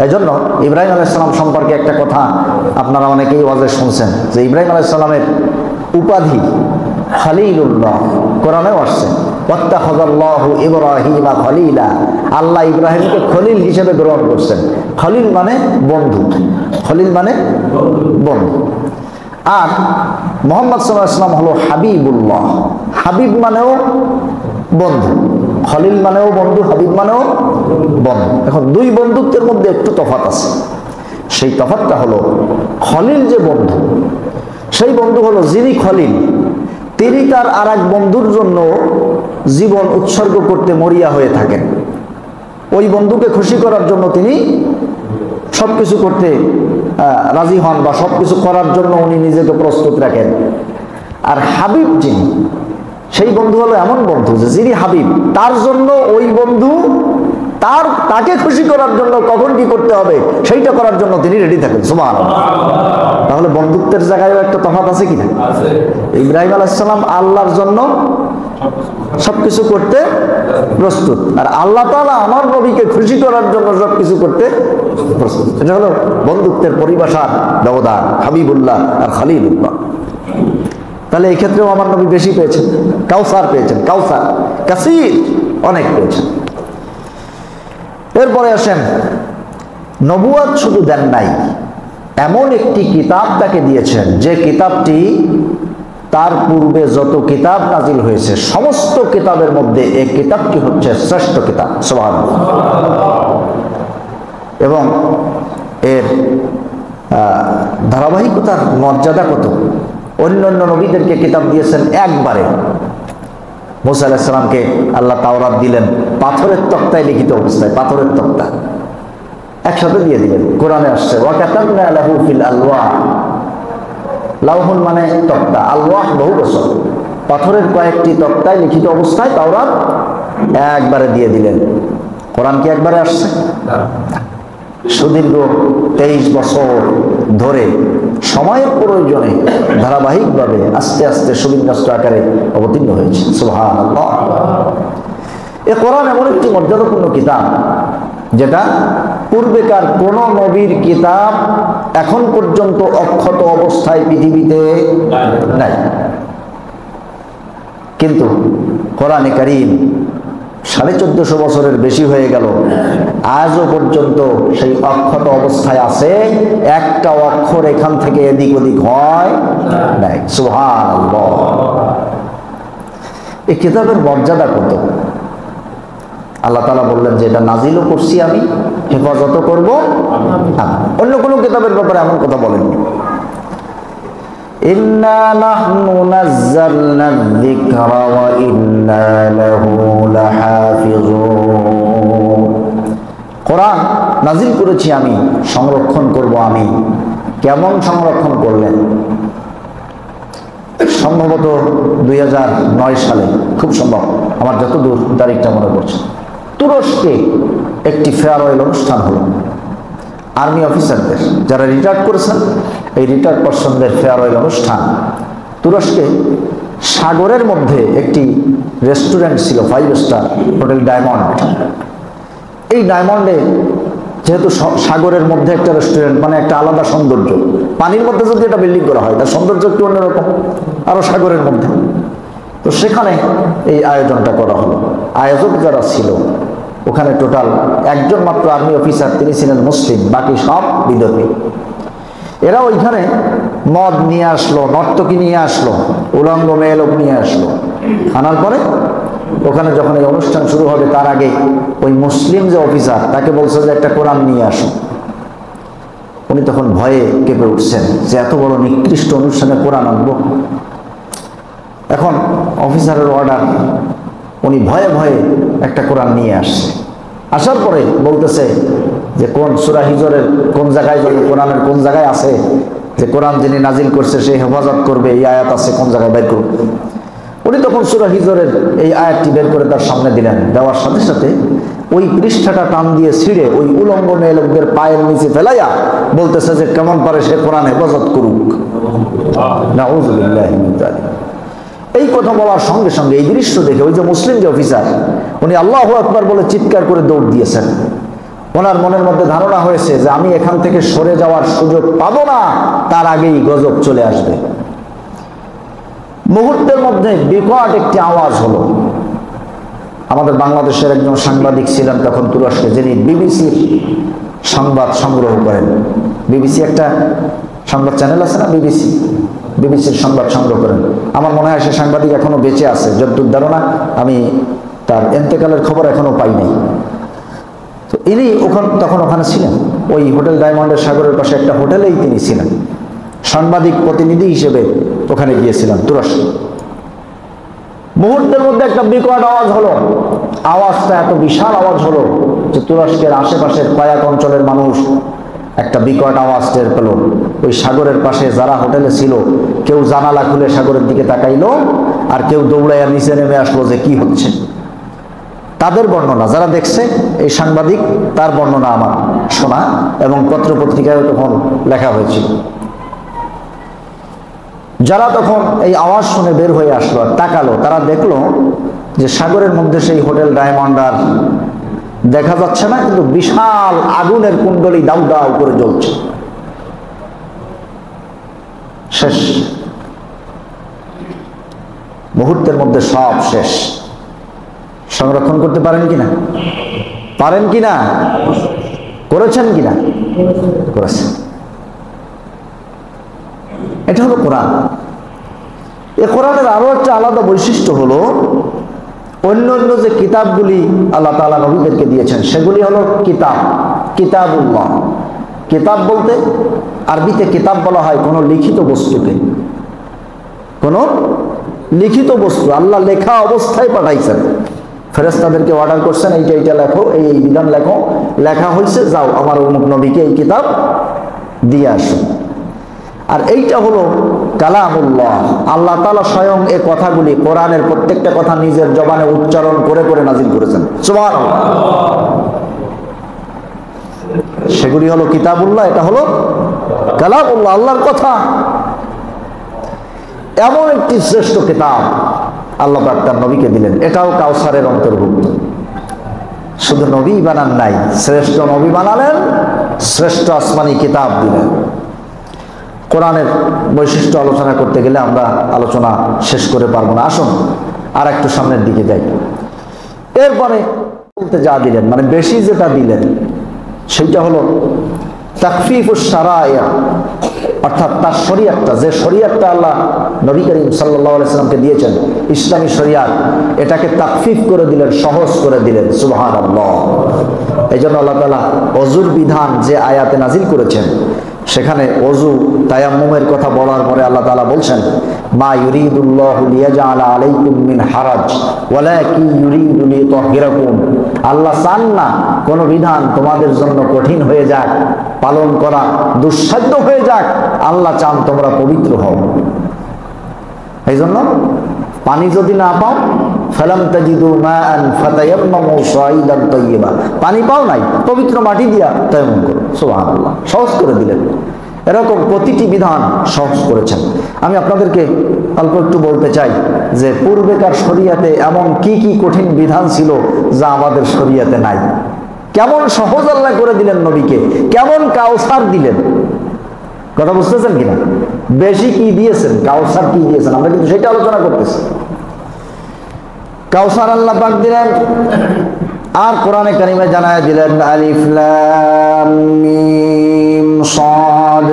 এই জন্য ইব্রাহিম আলাইহিস সালাম সম্পর্কে একটা কথা আপনারা অনেকেই ওয়াজে শুনছেন যে ইব্রাহিম আলাইহিস সালামের উপাধি খলিলুল্লাহ, কোরআনেও আসছে ওয়াত্তাখাযাল্লাহু ইব্রাহিমা খলিলা। আল্লাহ ইব্রাহিমকে খলিল হিসেবে গ্রহণ করছেন। খলিল মানে বন্ধু, খলিল মানে বন্ধু। আর মুহাম্মদ সাল্লাল্লাহু আলাইহি ওয়াসাল্লাম হলো হাবিবুল্লাহ। হাবিব মানেও বন্ধু, খলিল মানেও বন্ধু, হাবিব মানেও বন্ধু। এখন দুই বন্ধুত্বের মধ্যে একটু তফাৎ আছে। সেই তফাৎটা হলো খলিল যে বন্ধু, সেই বন্ধু হলো যিনি খলিল, তিনি তার আর এক বন্ধুর জন্য জীবন উৎসর্গ করতে মরিয়া হয়ে থাকেন। ওই বন্ধুকে খুশি করার জন্য তিনি সবকিছু করতে রাজি হন বা সবকিছু করার জন্য উনি নিজেকে প্রস্তুত রাখেন। আর হাবিব যিনি, সেই বন্ধু হলো এমন বন্ধু যে যিনি হাবিব, তার জন্য ওই বন্ধু তাকে খুশি করার জন্য কখন কি করতে হবে সেইটা করার জন্য তিনি রেডি থাকেন। সুবহানাল্লাহ। তাহলে বন্ধুত্বের জায়গায়ও একটা তফাৎ আছে কিনা? ইব্রাহিম আলাইহিস সালাম আল্লাহর জন্য সবকিছু করতে প্রস্তুত, আর আল্লাহ তাআলা আমার নবীকে খুশি করার জন্য সবকিছু করতে প্রস্তুত। এটা হলো বন্ধুত্বের পরিভাষার ব্যবধান, হাবিবুল্লাহ আর খলিলুল্লাহ। তাহলে এই ক্ষেত্রেও আমার নবী বেশি পেয়েছেন, কাউসার পেয়েছেন, কাউসার কাসীর অনেক পেয়েছেন। এরপরে আসেন, নবুয়ত শুধু দেন নাই, এমন একটি কিতাব তাকে দিয়েছেন যে কিতাবটি তার পূর্বে যত কিতাব নাজিল হয়েছে সমস্ত কিতাবের মধ্যে এই কিতাবটি হচ্ছে শ্রেষ্ঠ কিতাব। সুবহানাল্লাহ। এবং এর ধারাবাহিকতার মর্যাদা কত! অন্যান্য নবীদেরকে কিতাব দিয়েছেন একবারে। মুসা আলাইহিস সালামকে আল্লাহ তাওরাত দিলেন পাথরের তক্তায় লিখিত অবস্থায়, পাথরের তক্তা একসাথে দিয়ে দিলেন। কোরআনে আসছে ওয়া কাতাবনা লাহু ফিল আলওয়াহ। লাউহুন মানে তক্তা, আলওয়াহ বহু বছর, পাথরের কয়েকটি তক্তায় লিখিত অবস্থায় তাওরাত একবারে দিয়ে দিলেন। কোরআন কি একবারে আসছে? সুদীর্ঘ 23 বছর ধরে সময়ের প্রয়োজনে ধারাবাহিকভাবে আস্তে আস্তে সুবিন্যস্ত আকারে অবতীর্ণ হয়েছে। সুবহানাল্লাহ। এ কোরআন এমন একটি মর্যাদাপূর্ণ কিতাব যেটা পূর্বেকার কোন নবীর কিতাব এখন পর্যন্ত অক্ষত অবস্থায় পৃথিবীতে নাই। কিন্তু কোরআনে কারীম 1450 বছরের বেশি হয়ে গেল, আজও পর্যন্ত সেই অক্ষত অবস্থায় আছে, একটা অক্ষর এখান থেকে এদিক ওদিক হয় নাই। সুবহানাল্লাহ। এই কিতাবের মর্যাদা কত! আল্লাহ তাআলা বললেন যে এটা নাজিলও করছি আমি, হেফাজতও করব আমি। অন্য কোনো কিতাবের ব্যাপারে এমন কথা বলেননি। ইন্না নাহনু নাযালনা যিকরা ওয়া ইন্না লাহু লাহাফিজুন। কোরআন নাজিল করেছি আমি, সংরক্ষণ করব আমি। কেমন সংরক্ষণ করলেন? সম্ভবত 2009 সালে, খুব সম্ভব, আমার যতদূর তারিখটা মনে পড়ছে, তুরস্কে একটি ফেয়ারওয়েল অনুষ্ঠান হলো। আর্মি অফিসারদের যারা রিটায়ার্ড করেছেন, এই রিটায়ার্ড পার্সনদের ফেয়ারওয়েল অনুষ্ঠান। তুরস্কে সাগরের মধ্যে একটি রেস্টুরেন্ট ছিল, 5 স্টার হোটেল ডায়মন্ড। এই ডায়মন্ডে যেহেতু সাগরের মধ্যে একটা রেস্টুরেন্ট, মানে একটা আলাদা সৌন্দর্য। পানির মধ্যে যদি একটা বিল্ডিং করা হয় তার সৌন্দর্য একটু অন্যরকম, আরো সাগরের মধ্যে। তো সেখানে এই আয়োজনটা করা হলো। আয়োজক যারা ছিল ওখানে টোটাল একজন মাত্র আর্মি অফিসার, তিনি ছিলেন মুসলিম, বাকি সব বিধর্মী। এরা ওইখানে মদ নিয়ে আসলো, নর্তকী নিয়ে আসলো, উলঙ্গ মেয়ে লোক নিয়ে আসলো। আনার পরে ওখানে যখন এই অনুষ্ঠান শুরু হবে তার আগে ওই মুসলিম যে অফিসার, তাকে বলছে যে একটা কোরআন নিয়ে আসো। উনি তখন ভয়ে কেঁপে উঠছেন যে এত বড় নিকৃষ্ট অনুষ্ঠানে কোরআন আনবো। এখন অফিসারের অর্ডার, উনি ভয়ে ভয়ে একটা কোরআন নিয়ে আসছে। আসার পরে বলতেছে যে কোন সূরা হিজরের কোন জায়গায়, যদি কোরআনের কোন জায়গায় আছে যে কোরআন যিনি নাজিল করছে সে হেফাজত করবে, এই আয়াত আছে, কোন জায়গায় বের করবে। উনি তখন সূরা হিজরের এই আয়াতটি বের করে তার সামনে দিলেন। দেওয়ার সাথে সাথে ওই পৃষ্ঠাটা টান দিয়ে ছিঁড়ে ওই উলঙ্গ মেয়ে লোকদের পায়ের নিচে ফেলাইয়া বলতেছে যে কেমন পারে সে কোরআন হেফাজত করুক। নাউযুবিল্লাহি মিন যালিক। এই কথা বলার সঙ্গে সঙ্গে এই দৃশ্য দেখে ওই যে মুসলিম যে অফিসার, উনি আল্লাহু আকবার বলে চিৎকার করে দৌড় দিয়েছেন। ওনার মনের মধ্যে ধারণা হয়েছে যে আমি এখান থেকে সরে যাওয়ার সুযোগ পাবো না, তার আগেই গজব চলে আসবে। মুহূর্তের মধ্যে বিকট একটি আওয়াজ হলো। আমাদের বাংলাদেশের একজন সাংবাদিক ছিলেন তখন তুরস্কে, যিনি বিবিসির সংবাদ সংগ্রহ করেন। বিবিসি একটা সংবাদ চ্যানেল আছে না, বিবিসির সংবাদ সংগ্রহ করেন। আমার মনে হয় সে সাংবাদিক এখনো বেঁচে আছে, যতদূর ধারণা, আমি তার এন্তেকালের খবর এখনো পাই নাই। তো ইনি তখন ওখানে ছিলেন, ওই হোটেল ডায়মন্ডের সাগরের পাশে একটা হোটেলেই তিনি ছিলেন, সাংবাদিক প্রতিনিধি হিসেবে ওখানে গিয়েছিলাম তুরস্ক। মুহূর্তের মধ্যে একটা বিকট আওয়াজ হলো। আওয়াজটা এত বিশাল আওয়াজ হলো যে তুরস্কের আশেপাশের কয়েক অঞ্চলের মানুষ একটা বিকট আওয়াজ টের পেল। ওই সাগরের পাশে যারা হোটেলে ছিল কেউ জানালা খুলে সাগরের দিকে তাকাইলো, আর কেউ দৌড়াইয়া নিচে নেমে আসলো যে কি হচ্ছে। তাদের বর্ণনা, যারা দেখছে এই সাংবাদিক, তার বর্ণনা আমার শোনা এবং পত্রপত্রিকায় তখন লেখা হয়েছিল। যারা তখন এই আওয়াজ শুনে বের হয়ে আসলো আর তাকালো, তারা দেখলো যে সাগরের মধ্যে সেই হোটেল ডায়মন্ড আর দেখা যাচ্ছে না, কিন্তু বিশাল আগুনের কুণ্ডলী দাউ দাউ করে জ্বলছে। শেষ, মুহূর্তের মধ্যে সব শেষ। সংরক্ষণ করতে পারেন কিনা? পারেন কিনা? করেছেন কিনা? করেছেন। এটা হলো কোরআন। এই কোরআনের আরো একটা আলাদা বৈশিষ্ট্য হলো, অন্য অন্য যে কিতাবগুলি আল্লাহ তাআলা নবীদেরকে দিয়েছেন সেগুলি হলো কিতাব, কিতাবুল্লাহ। কিতাব বলতে আরবিতে কিতাব বলা হয় কোনো লিখিত বস্তুকে, কোনো লিখিত বস্তু আল্লাহ লেখা অবস্থায় পাঠাইছেন। ফেরেশতাদেরকে অর্ডার করছেন, এইটা এইটা লেখো, এই বিধান লেখো, লেখা হয়েছে, যাও আমার অমুক নবীকে এই কিতাব দিয়ে আসো। আর এইটা হলো কালামুল্লাহ। আল্লাহ তাআলা স্বয়ং এই কথাগুলি, কোরআনের প্রত্যেকটা কথা নিজের জবানে উচ্চারণ করে করে নাজিল করেছেন। সুবহানাল্লাহ। সেগুলি হলো কিতাবুল্লাহ, এটা হলো কালামুল্লাহ, আল্লাহর কথা। এমন একটি শ্রেষ্ঠ কিতাব আল্লাহ পাক তার নবীকে দিলেন, এটাও কাউসারের অন্তর্ভুক্ত। শুধু নবী বানান নাই, শ্রেষ্ঠ নবী বানালেন, শ্রেষ্ঠ আসমানি কিতাব দিলেন। কোরআনের বৈশিষ্ট্য আলোচনা করতে গেলে আমরা আলোচনা শেষ করে পারবো না। আসুন আর একটু সামনের দিকে যাই। এরপরে বলতে যা দিলেন, মানে বেশি যেটা দিলেন, সেইটা হলো তাকফিফুস শারায়া, অর্থাৎ তার শরীয়তটা, যে শরীয়তটা আল্লাহ নবী করিম সাল্লাল্লাহু আলাইহি সাল্লামকে দিয়েছেন, ইসলামী শরীয়ত, এটাকে তাকফিফ করে দিলেন, সহজ করে দিলেন। সুবহানাল্লাহ। এই জন্য আল্লাহ তাআলা ওযুর বিধান যে আয়াতে নাজিল করেছেন, সেখানে ওযু তায়াম্মুমের কথা বলার পরে আল্লাহ তাআলা বলছেন, মা ইউরিদুল্লাহু লিয়াজআলা আলাইকুম মিন হারাজ ওয়ালাকিন ইউরিদু লিতাহহিরাকুম। আল্লাহ চান না কোনো বিধান তোমাদের জন্য কঠিন হয়ে যাক, পালন করা দুঃসাধ্য হয়ে যাক। আল্লাহ চান তোমরা পবিত্র হও। এই জন্য পানি যদি না পাও, ফালাম তাজিদু মাআন ফাতায়াম্মামু সাঈদান তাইয়্যিবা, পানি পাও নাই, পবিত্র মাটি দিয়া তায়াম্মুম করো। সুবহানাল্লাহ, সহজ করে দিলেন। এরকম প্রতিটি বিধান সহজ করেছেন। আমি আপনাদেরকে অল্প একটু বলতে চাই যে পূর্বেকার শরিয়াতে এমন কি কি কঠিন বিধান ছিল যা আমাদের শরিয়াতে নাই। কেমন সহজ আল্লাহ করে দিলেন নবীকে, কেমন কাউসার দিলেন। কথা বুঝতেছেন কিনা? বেশি কি দিয়েছেন, কাউসার কি দিয়েছেন, আমরা কিন্তু সেটা আলোচনা করতেছি। কাউসার আল্লাহ পাক দিলেন, আর কোরআনে কারিমে জানায় দিলেন, আলিফ লাম মিম সাদ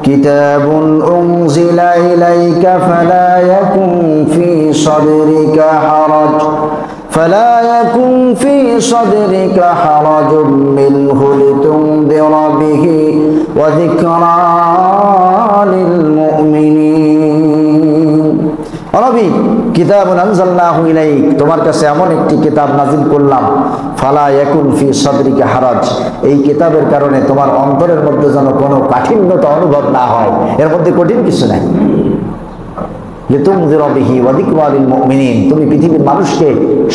কিতাবুন উনজিলা ইলাইকা ফালা ইয়াকুন ফি সাদরিকা হারাজ فلا يكن في صدرك حرج منه لتنذر به وذكرى للمؤمنين। নবী, কিতাবুন আনজালনাহু ইলাইক, তোমার কাছে এমন একটি কিতাব নাজিল করলাম, ফালা ইয়াকুন ফি সাদরিকা হারাজ, এই কিতাবের কারণে তোমার অন্তরের মধ্যে যেন কোনো কাঠিন্যতা অনুভব না হয়। এর মধ্যে কঠিন কিছু নাই। লিতুনযিরা বিহি ওয়া যিকরা লিল মুমিনিন, তুমি পৃথিবীর মানুষকে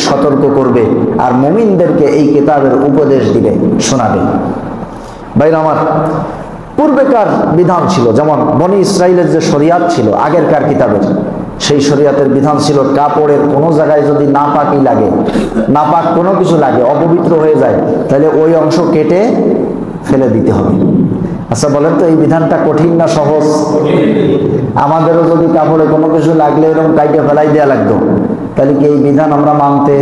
সতর্ক করবে আর মুমিনদেরকে এই কিতাবের উপদেশ দিবে, শোনাবে। ভাইরা আমার, পূর্বেকার বিধান ছিল, যেমন বনি ইসরাইলের যে শরিয়াত ছিল আগেরকার কিতাবের, সেই শরিয়াতের বিধান ছিল কাপড়ের কোনো জায়গায় যদি নাপাকি লাগে, নাপাক কোনো কিছু লাগে, অপবিত্র হয়ে যায়, তাহলে ওই অংশ কেটে ফেলে দিতে হবে। আচ্ছা বলেন তো, এই বিধানটা কঠিন না সহজ? আমাদেরও যদি কাপড়ে কোনো কিছু লাগলে এরকম কাইটে ফেলাই দেওয়া লাগতো, তাহলে কি এই বিধান আমরা মানতে?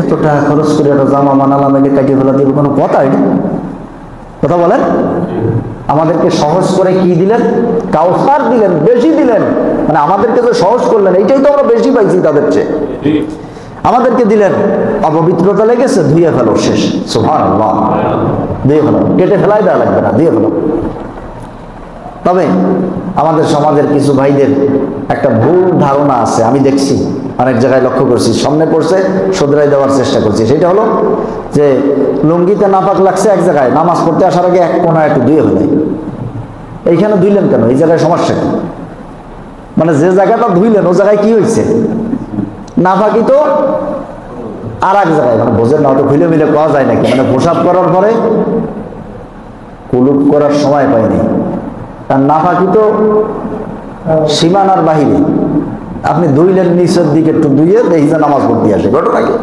এত টাকা খরচ করে একটা জামা বানালাম, এলে কাইটে ফেলা দিব, কোনো কথা? এটা কথা বলেন। আমাদেরকে সহজ করে কি দিলেন? কাউসার দিলেন, বেশি দিলেন। মানে আমাদেরকে তো সহজ করলেন, এইটাই তো আমরা বেশি পাইছি তাদের চেয়ে। আমাদেরকে দিলেন, অপবিত্রতা লেগেছে, ধুয়ে ফেলো, শেষ। সুবহানাল্লাহ, ধুয়ে ফেলো, কেটে ফেলাই দেওয়া লাগবে না, ধুয়ে ফেলো। তবে আমাদের সমাজের কিছু ভাইদের একটা ভুল ধারণা আছে, আমি দেখছি অনেক জায়গায় লক্ষ্য করছি, সামনে পড়ছে, শুধরাই দেওয়ার চেষ্টা করছি। সেটা হলো যে লুঙ্গিতে নাপাক লাগছে এক জায়গায়, নামাজ পড়তে আসার আগে এক কোণা একটু ধুয়ে ফেলে। এইখানে ধুইলেন কেন? এই জায়গায় সমস্যা কি? মানে যে জায়গাটা ধুইলেন ও জায়গায় কি হয়েছে? নাপাকি তো আর এক জায়গায়, মানে বোঝেন না, অত খুলে মিলে পাওয়া যায় নাকি? মানে প্রসাব করার পরে কুলুপ করার সময় পাইনি, আর নাপাকি তো সীমানার বাহিরে। আপনি ধুইলেন নিচের দিকে, একটু ধুইয়ে দেখি যে নামাজ পড়তে আসে, ঘটনা কি?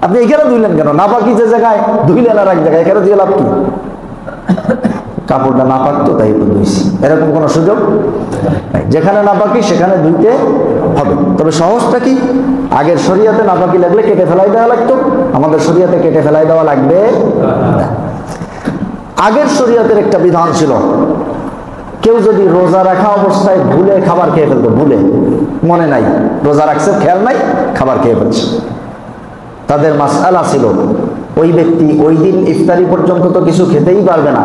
আপনি এখানে ধুইলেন কেন? নাপাকি যে জায়গায় ধুইলেন আর এক জায়গায়, এখানে ধুয়ে লাভ কি? কাপড়টা নাপাক তো, তাই তো ধুইছি, এরকম কোনো সুযোগ নাই। যেখানে নাপাকি সেখানে ধুইতে হবে। তবে সহজটা কি? আগের শরিয়াতে নাপাকি লাগলে কেটে ফেলাই দেওয়া লাগতো, আমাদের শরিয়াতে কেটে ফেলাই দেওয়া লাগবে না। আগের শরিয়াতের একটা বিধান ছিল, কেউ যদি রোজা রাখা অবস্থায় ভুলে খাবার খেয়ে ফেলতো, ভুলে, মনে নাই, রোজা রাখছে, খেয়াল নাই, খাবার খেয়ে ফেলছে, তাদের মাসআলা ছিল ওই ব্যক্তি ওই দিন ইফতারি পর্যন্ত তো কিছু খেতেই পারবে না,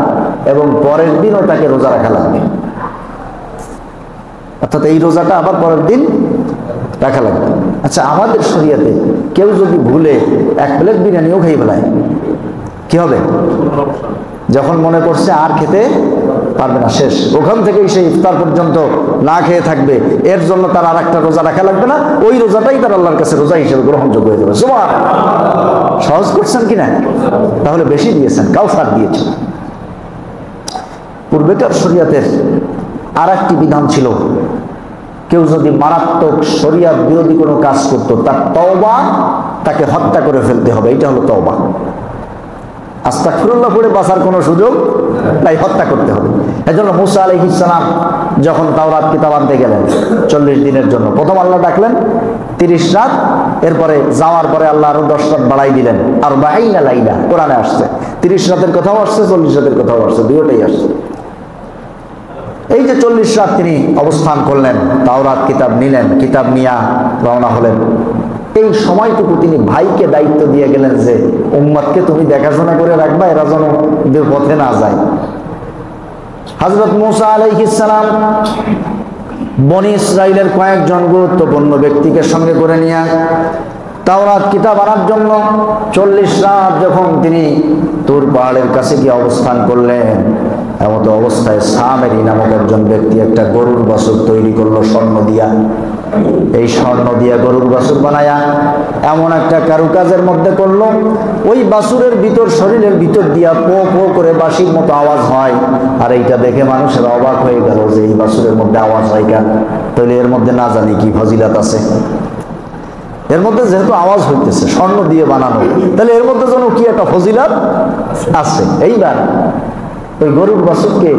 এবং পরের দিনও তাকে রোজা রাখা লাগবে। অর্থাৎ এই রোজাটা আবার পরের দিন রাখা লাগবে। আচ্ছা, আমাদের শরিয়াতে কেউ যদি ভুলে এক প্লেট বিরিয়ানিও খেয়ে ফেলায়, কি হবে? যখন মনে করছে আর খেতে পারবে না, শেষ, ওখান থেকেই সে ইফতার পর্যন্ত না খেয়ে থাকবে, এর জন্য তার আর একটা রোজা রাখা লাগবে না, ওই রোজাটাই তার আল্লাহর কাছে রোজা হিসেবে গ্রহণযোগ্য হয়ে যাবে। সুবহানাল্লাহ, সহজ করছেন কিনা? তাহলে বেশি দিয়েছেন, কাউসার দিয়েছেন। পূর্বেকার শরিয়াতের আর একটি বিধান ছিল, কেউ যদি মারাত্মক শরিয়াত বিরোধী কোনো কাজ করতো, তার তওবা, তাকে হত্যা করে ফেলতে হবে। এটা হলো তওবা। আস্তাগফিরুল্লাহ পড়ে বাঁচার কোনো সুযোগ নাই, হত্যা করতে হবে। এজন্য মুসা আলাইহিস সালাম যখন তাওরাত কিতাব আনতে গেলেন 40 দিনের জন্য, প্রথম আল্লাহ ডাকলেন 30 রাত, এরপরে যাওয়ার পরে আল্লাহ আরো 10 রাত বাড়াই দিলেন, আর 42 লাইলা কোরআনে আসছে। 30 রাতের কথাও আসছে, 40 রাতের কথাও আসছে, দুটোই আসছে। এই যে 40 রাত তিনি অবস্থান করলেন, তাওরাত কিতাব নিলেন, কিতাব নিয়া রওনা হলেন। এই সময়টুকু তিনি ভাইকে দায়িত্ব দিয়ে গেলেন যে উম্মতকে তুমি দেখাশোনা করে রাখবা, এরা যেন বিপথে না যায়। হযরত মূসা আলাইহিস সালাম বনি ইসরাইলের কয়েকজন গুরুত্বপূর্ণ ব্যক্তিকে সঙ্গে করে নিয়ে তাওরাত কিতাব আনার জন্য 40 রাত যখন তিনি তুর পাহাড়ের কাছে গিয়ে অবস্থান করলেন, এমত অবস্থায় সামেরী নামক একজন ব্যক্তি একটা গরুর বাছুর তৈরি করলো স্বর্ণ দিয়া। এই স্বর্ণ দিয়া গরুর বাছুর বানায়া এমন একটা কারুকাজের মধ্যে করলো, ওই বাছুরের ভিতর, শরীরের ভিতর দিয়া পো পো করে বাঁশির মতো আওয়াজ হয়। আর এইটা দেখে মানুষের অবাক হয়ে গেল যে এই বাছুরের মধ্যে আওয়াজ হয় কেন? তাহলে এর মধ্যে না জানি কি ফজিলাত আছে। এর মধ্যে যেহেতু আওয়াজ হইতেছে স্বর্ণ দিয়ে বানানো, তাহলে এর মধ্যে যেন কি একটা ফজিলাত আছে। এইবার ওই গরুর বাছুরকে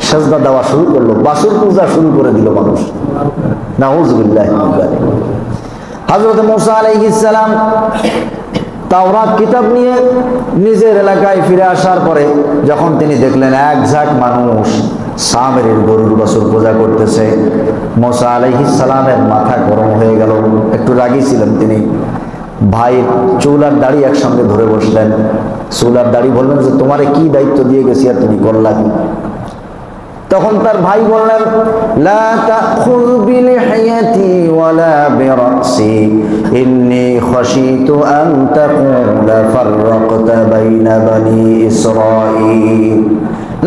সেজদা দেওয়া শুরু করলো, বাছুর পূজা শুরু করে দিল মানুষ। নাউযুবিল্লাহ। হযরত মূসা আলাইহিস সালাম তাওরাত কিতাব নিয়ে নিজের এলাকায় ফিরে আসার পরে যখন তিনি দেখলেন এক ঝাঁক মানুষ সামেরীর গরুর বাছুর পূজা করতেছে, মূসা আলাইহিস সালামের মাথা গরম হয়ে গেল। একটু রাগী ছিলেন তিনি। ভাই চুল আর দাড়ি একসঙ্গে ধরে বসলেন। চুল আর দাড়ি বললেন যে তোমারে কি দায়িত্ব দিয়ে গেছি আর তুমি করলা কি? তখন তার ভাই বললেন, লা তাখুয বিলিহিয়াতি ওয়ালা বিরাসি ইন্নী খাশিতু আন তাকুলা ফাররাকতা বাইনা বনি ইসরাঈল।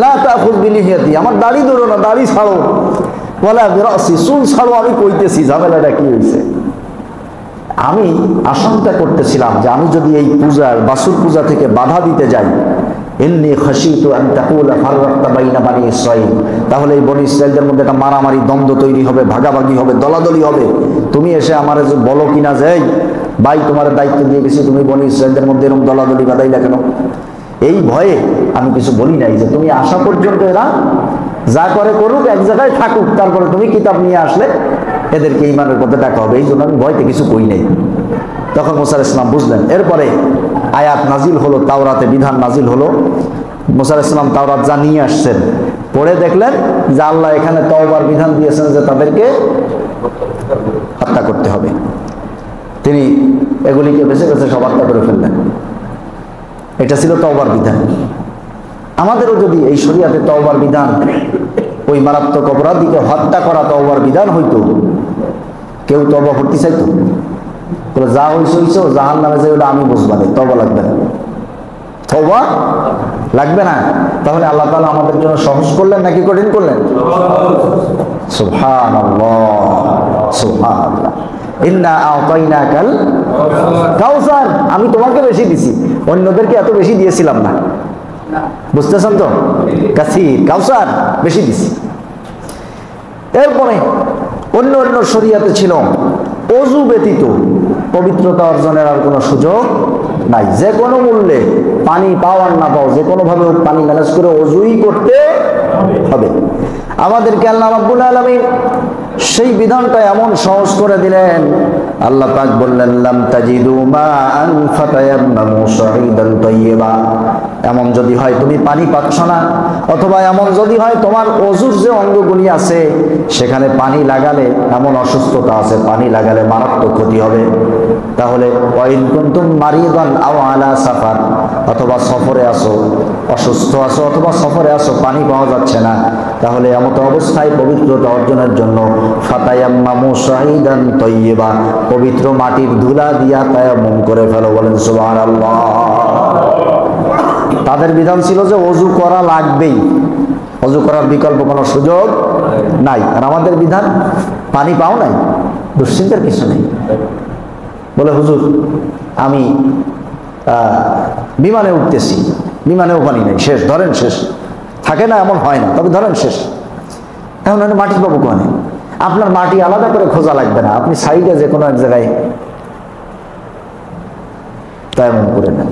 লা তাখুয বিলিহিয়াতি, আমার দাড়ি ধরো না, দাড়ি ছাড়ো। ওয়ালা বিরাসি, চুল ছাড়ো। আমি কইতেছি ঝামেলাটা কি হয়েছে? আমি আশঙ্কা করতেছিলাম যে আমি যদি এই পূজার বাছুর পূজা থেকে বাধা দিতে যাই, ইন্নী খাশিতু আন তাকুলা ফাররাকতা বাইনা বনি ইসরাঈল, তাহলে এই বনি ইসরাঈলদের মধ্যে একটা মারামারি, দ্বন্দ্ব তৈরি হবে, ভাগাভাগি হবে, দলাদলি হবে। তুমি এসে আমারে যে বলো কিনা যে ভাই তোমার দায়িত্ব দিয়ে গেছি, তুমি বনি ইসরাঈলদের মধ্যে এরকম দলাদলি বাঁধাইলা কেন? এই ভয়ে আমি কিছু বলি নাই, যে তুমি আসা পর্যন্ত এরা যা করে করুক, এক জায়গায় থাকুক, তারপরে তুমি কিতাব নিয়ে আসলে এদেরকে ঈমানের পথে ডাকা হবে। এই জন্য আমি ভয়তে কিছু কই নাই। তখন মূসা আলাইহিস সালাম বুঝলেন। এরপরে আয়াত নাজিল হলো, তাওরাতে বিধান নাজিল হলো। মূসা আলাইহিস সালাম তাওরাত যা নিয়ে আসছেন পড়ে দেখলেন যে আল্লাহ এখানে তওবার বিধান দিয়েছেন যে তাদেরকে হত্যা করতে হবে। তিনি এগুলিকে বেছে বেছে সব হত্যা করে ফেললেন। এটা ছিল তওবার বিধান। আমাদেরও যদি এই শরিয়াতে তওবার বিধান, ওই মারাত্মক অপরাধীকে হত্যা করা তওবার বিধান হইতো, কেউ তওবা করতে চাইতো? বলে যা হইছে হইছে, জাহান নামে যাই, ওটা আমি বুঝবা না, তওবা লাগবে না, তওবা লাগবে না। তাহলে আল্লাহ তাআলা আমাদের জন্য সহজ করলেন নাকি কঠিন করলেন? সুবহানাল্লাহ, সুবহানাল্লাহ। ইন্না আ'তাইনাকাল কাউসার, আমি তোমাকে বেশি দিছি, অন্যদেরকে এত বেশি দিয়েছিলাম না। বুঝতেছেন তো? কাসির, কাউসার বেশি দিছি। এরপরে অন্য অন্য শরিয়াতে ছিল ওযু ব্যতীত পবিত্রতা অর্জনের আর কোনো সুযোগ নাই। যে কোনো মূল্যে পানি পাও আর না পাও, যে কোনো ভাবে পানি ম্যানেজ করে ওযুই করতে হবে। আমাদেরকে আল্লাহ রাব্বুল আলামিন সেই বিধানটা এমন সহজ করে দিলেন। আল্লাহ পাক বললেন, লাম তাজিদু মাআন ফাতায়াম্মামু সাঈদান তাইয়্যিবা। এমন যদি হয় তুমি পানি পাচ্ছ না, অথবা এমন যদি হয় তোমার ওযুর যে অঙ্গগুলি আছে সেখানে পানি লাগালে এমন অসুস্থতা আছে, পানি লাগালে মারাত্মক ক্ষতি হবে, তাহলে ওয়াইন কুনতুম মারিদান আও আলা সাফার, অথবা সফরে আসো, অসুস্থ আছো অথবা সফরে আসো, পানি পাওয়া যাচ্ছে না, তাহলে এমত অবস্থায় পবিত্রতা অর্জনের জন্য ফাতায়াম্মামু সাঈদান তাইয়্যিবা, পবিত্র মাটির ধুলা দিয়া তায়াম্মুম করে ফেলো। বলেন সুবহানাল্লাহ। তাদের বিধান ছিল যে ওযু করা লাগবেই, ওযু করার বিকল্প কোনো সুযোগ নাই। আর আমাদের বিধান পানি পাও নাই, দুশ্চিন্তার কিছু নেই। বলে হুজুর আমি বিমানে উঠতেছি, বিমানেও পানি নেই, শেষ, ধরেন শেষ, থাকে না এমন হয় না, তবে ধরেন শেষ। এখন মাটি পাবো কোনে? আপনার মাটি আলাদা করে খোঁজা লাগবে না, আপনি সাইডে যে কোনো এক জায়গায় তায়াম্মুম করে নেন।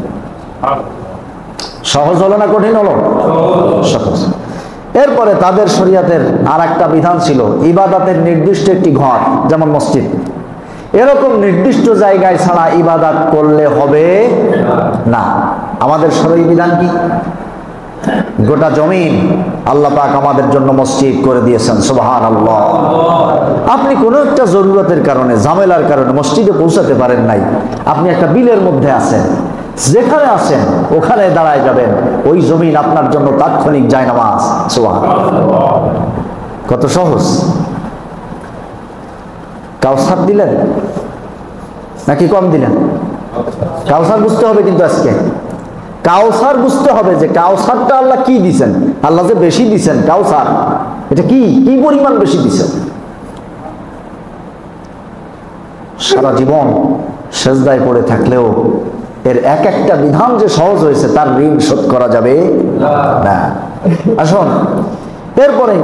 সহজ হলো না কঠিন হলো? সহজ। এরপরে তাদের শরিয়াতের আর একটা বিধান ছিল, ইবাদতের নির্দিষ্ট একটি ঘর, যেমন মসজিদ, এরকম নির্দিষ্ট জায়গায় ছাড়া ইবাদত করলে হবে না। আমাদের শরীর বিধান কি? গোটা জমিন আল্লাহ পাক আমাদের জন্য মসজিদ করে দিয়েছেন, সুবহানাল্লাহ। আপনি কোনো একটা জরুরতের কারণে, ঝামেলার কারণে মসজিদে পৌঁছাতে পারেন নাই, আপনি একটা বিলের মধ্যে আছেন, যেখানে আছেন ওখানে দাঁড়ায় যাবেন, ওই জমিন আপনার জন্য তাৎক্ষণিক জায়নামাজ, সুবহানাল্লাহ। কত সহজ। কাউসার দিলেন নাকি কম দিলেন? কাউসার বুঝতে হবে, কিন্তু আজকে কাউসার বুঝতে হবে যে কাউসারটা আল্লাহ কি দিছেন। আল্লাহ যে বেশি দিছেন কাউসার, এটা কি কি পরিমাণ বেশি দিছেন। সারা জীবন সেজদায় পড়ে থাকলেও এর এক একটা বিধান যে সহজ হয়েছে তার ঋণ শোধ করা যাবে না। আসুন, এরপরে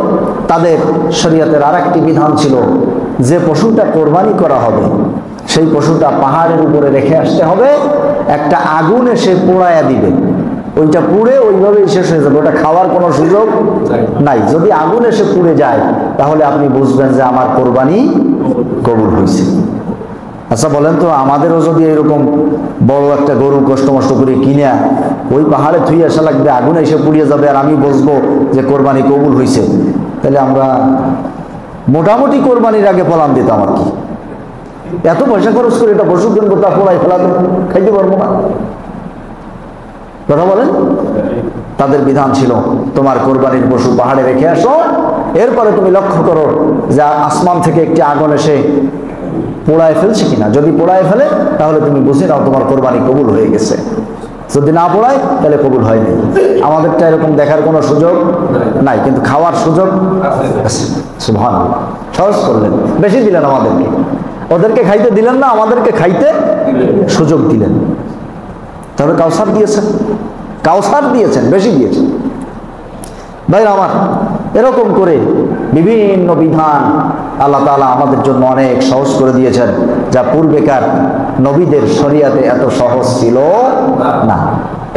তাদের শরীয়তের আরেকটি বিধান ছিল, যে পশুটা কোরবানি করা হবে সেই পশুটা পাহাড়ের উপরে রেখে আসতে হবে, একটা আগুন এসে পোড়ায়া দিবে, ওইটা পুড়ে ওইভাবেই শেষ হয়ে যাবে, ওটা খাওয়ার কোনো সুযোগ নাই। যদি আগুন এসে পুড়ে যায় তাহলে আপনি বুঝবেন যে আমার কোরবানি কবুল হয়েছে। আচ্ছা বলেন তো, আমাদেরও যদি এরকম বড় একটা গরু কষ্ট মষ্ট করে কিনে ওই পাহাড়ে থুই আসা লাগবে, আগুন এসে পুড়িয়ে যাবে, আর আমি বুঝবো যে কোরবানি কবুল হয়েছে, তাহলে আমরা মোটামুটি কোরবানির আগে পলান দিতাম আর কি। এত পয়সা খরচ করে এটা পশু কিনবো, তা পোড়াই ফেলাতে খাইতে পারবো না। কথা বলেন। তাদের বিধান ছিল, তোমার কোরবানির পশু পাহাড়ে রেখে আসো, এরপরে তুমি লক্ষ্য করো যে আসমান থেকে একটি আগুন এসে পোড়ায় ফেলছে কিনা। যদি পোড়ায় ফেলে তাহলে তুমি বুঝে নাও তোমার কোরবানি কবুল হয়ে গেছে, যদি না পোড়ায় তাহলে কবুল হয়নি। আমাদেরটা এরকম দেখার কোনো সুযোগ নাই, কিন্তু খাওয়ার সুযোগ আছে। সুবহানাল্লাহ, সহজ করলেন, বেশি দিলেন আমাদেরকে। ওদেরকে খাইতে দিলেন না, আমাদেরকে খাইতে সুযোগ দিলেন। তবে কাউসার দিয়েছেন, কাউসার দিয়েছেন, বেশি দিয়েছেন। ভাইরা আমার, এরকম করে বিভিন্ন বিধান আল্লাহ তাআলা আমাদের জন্য অনেক সহজ করে দিয়েছেন, যা পূর্বেকার নবীদের শরীয়তে এত সহজ ছিল না।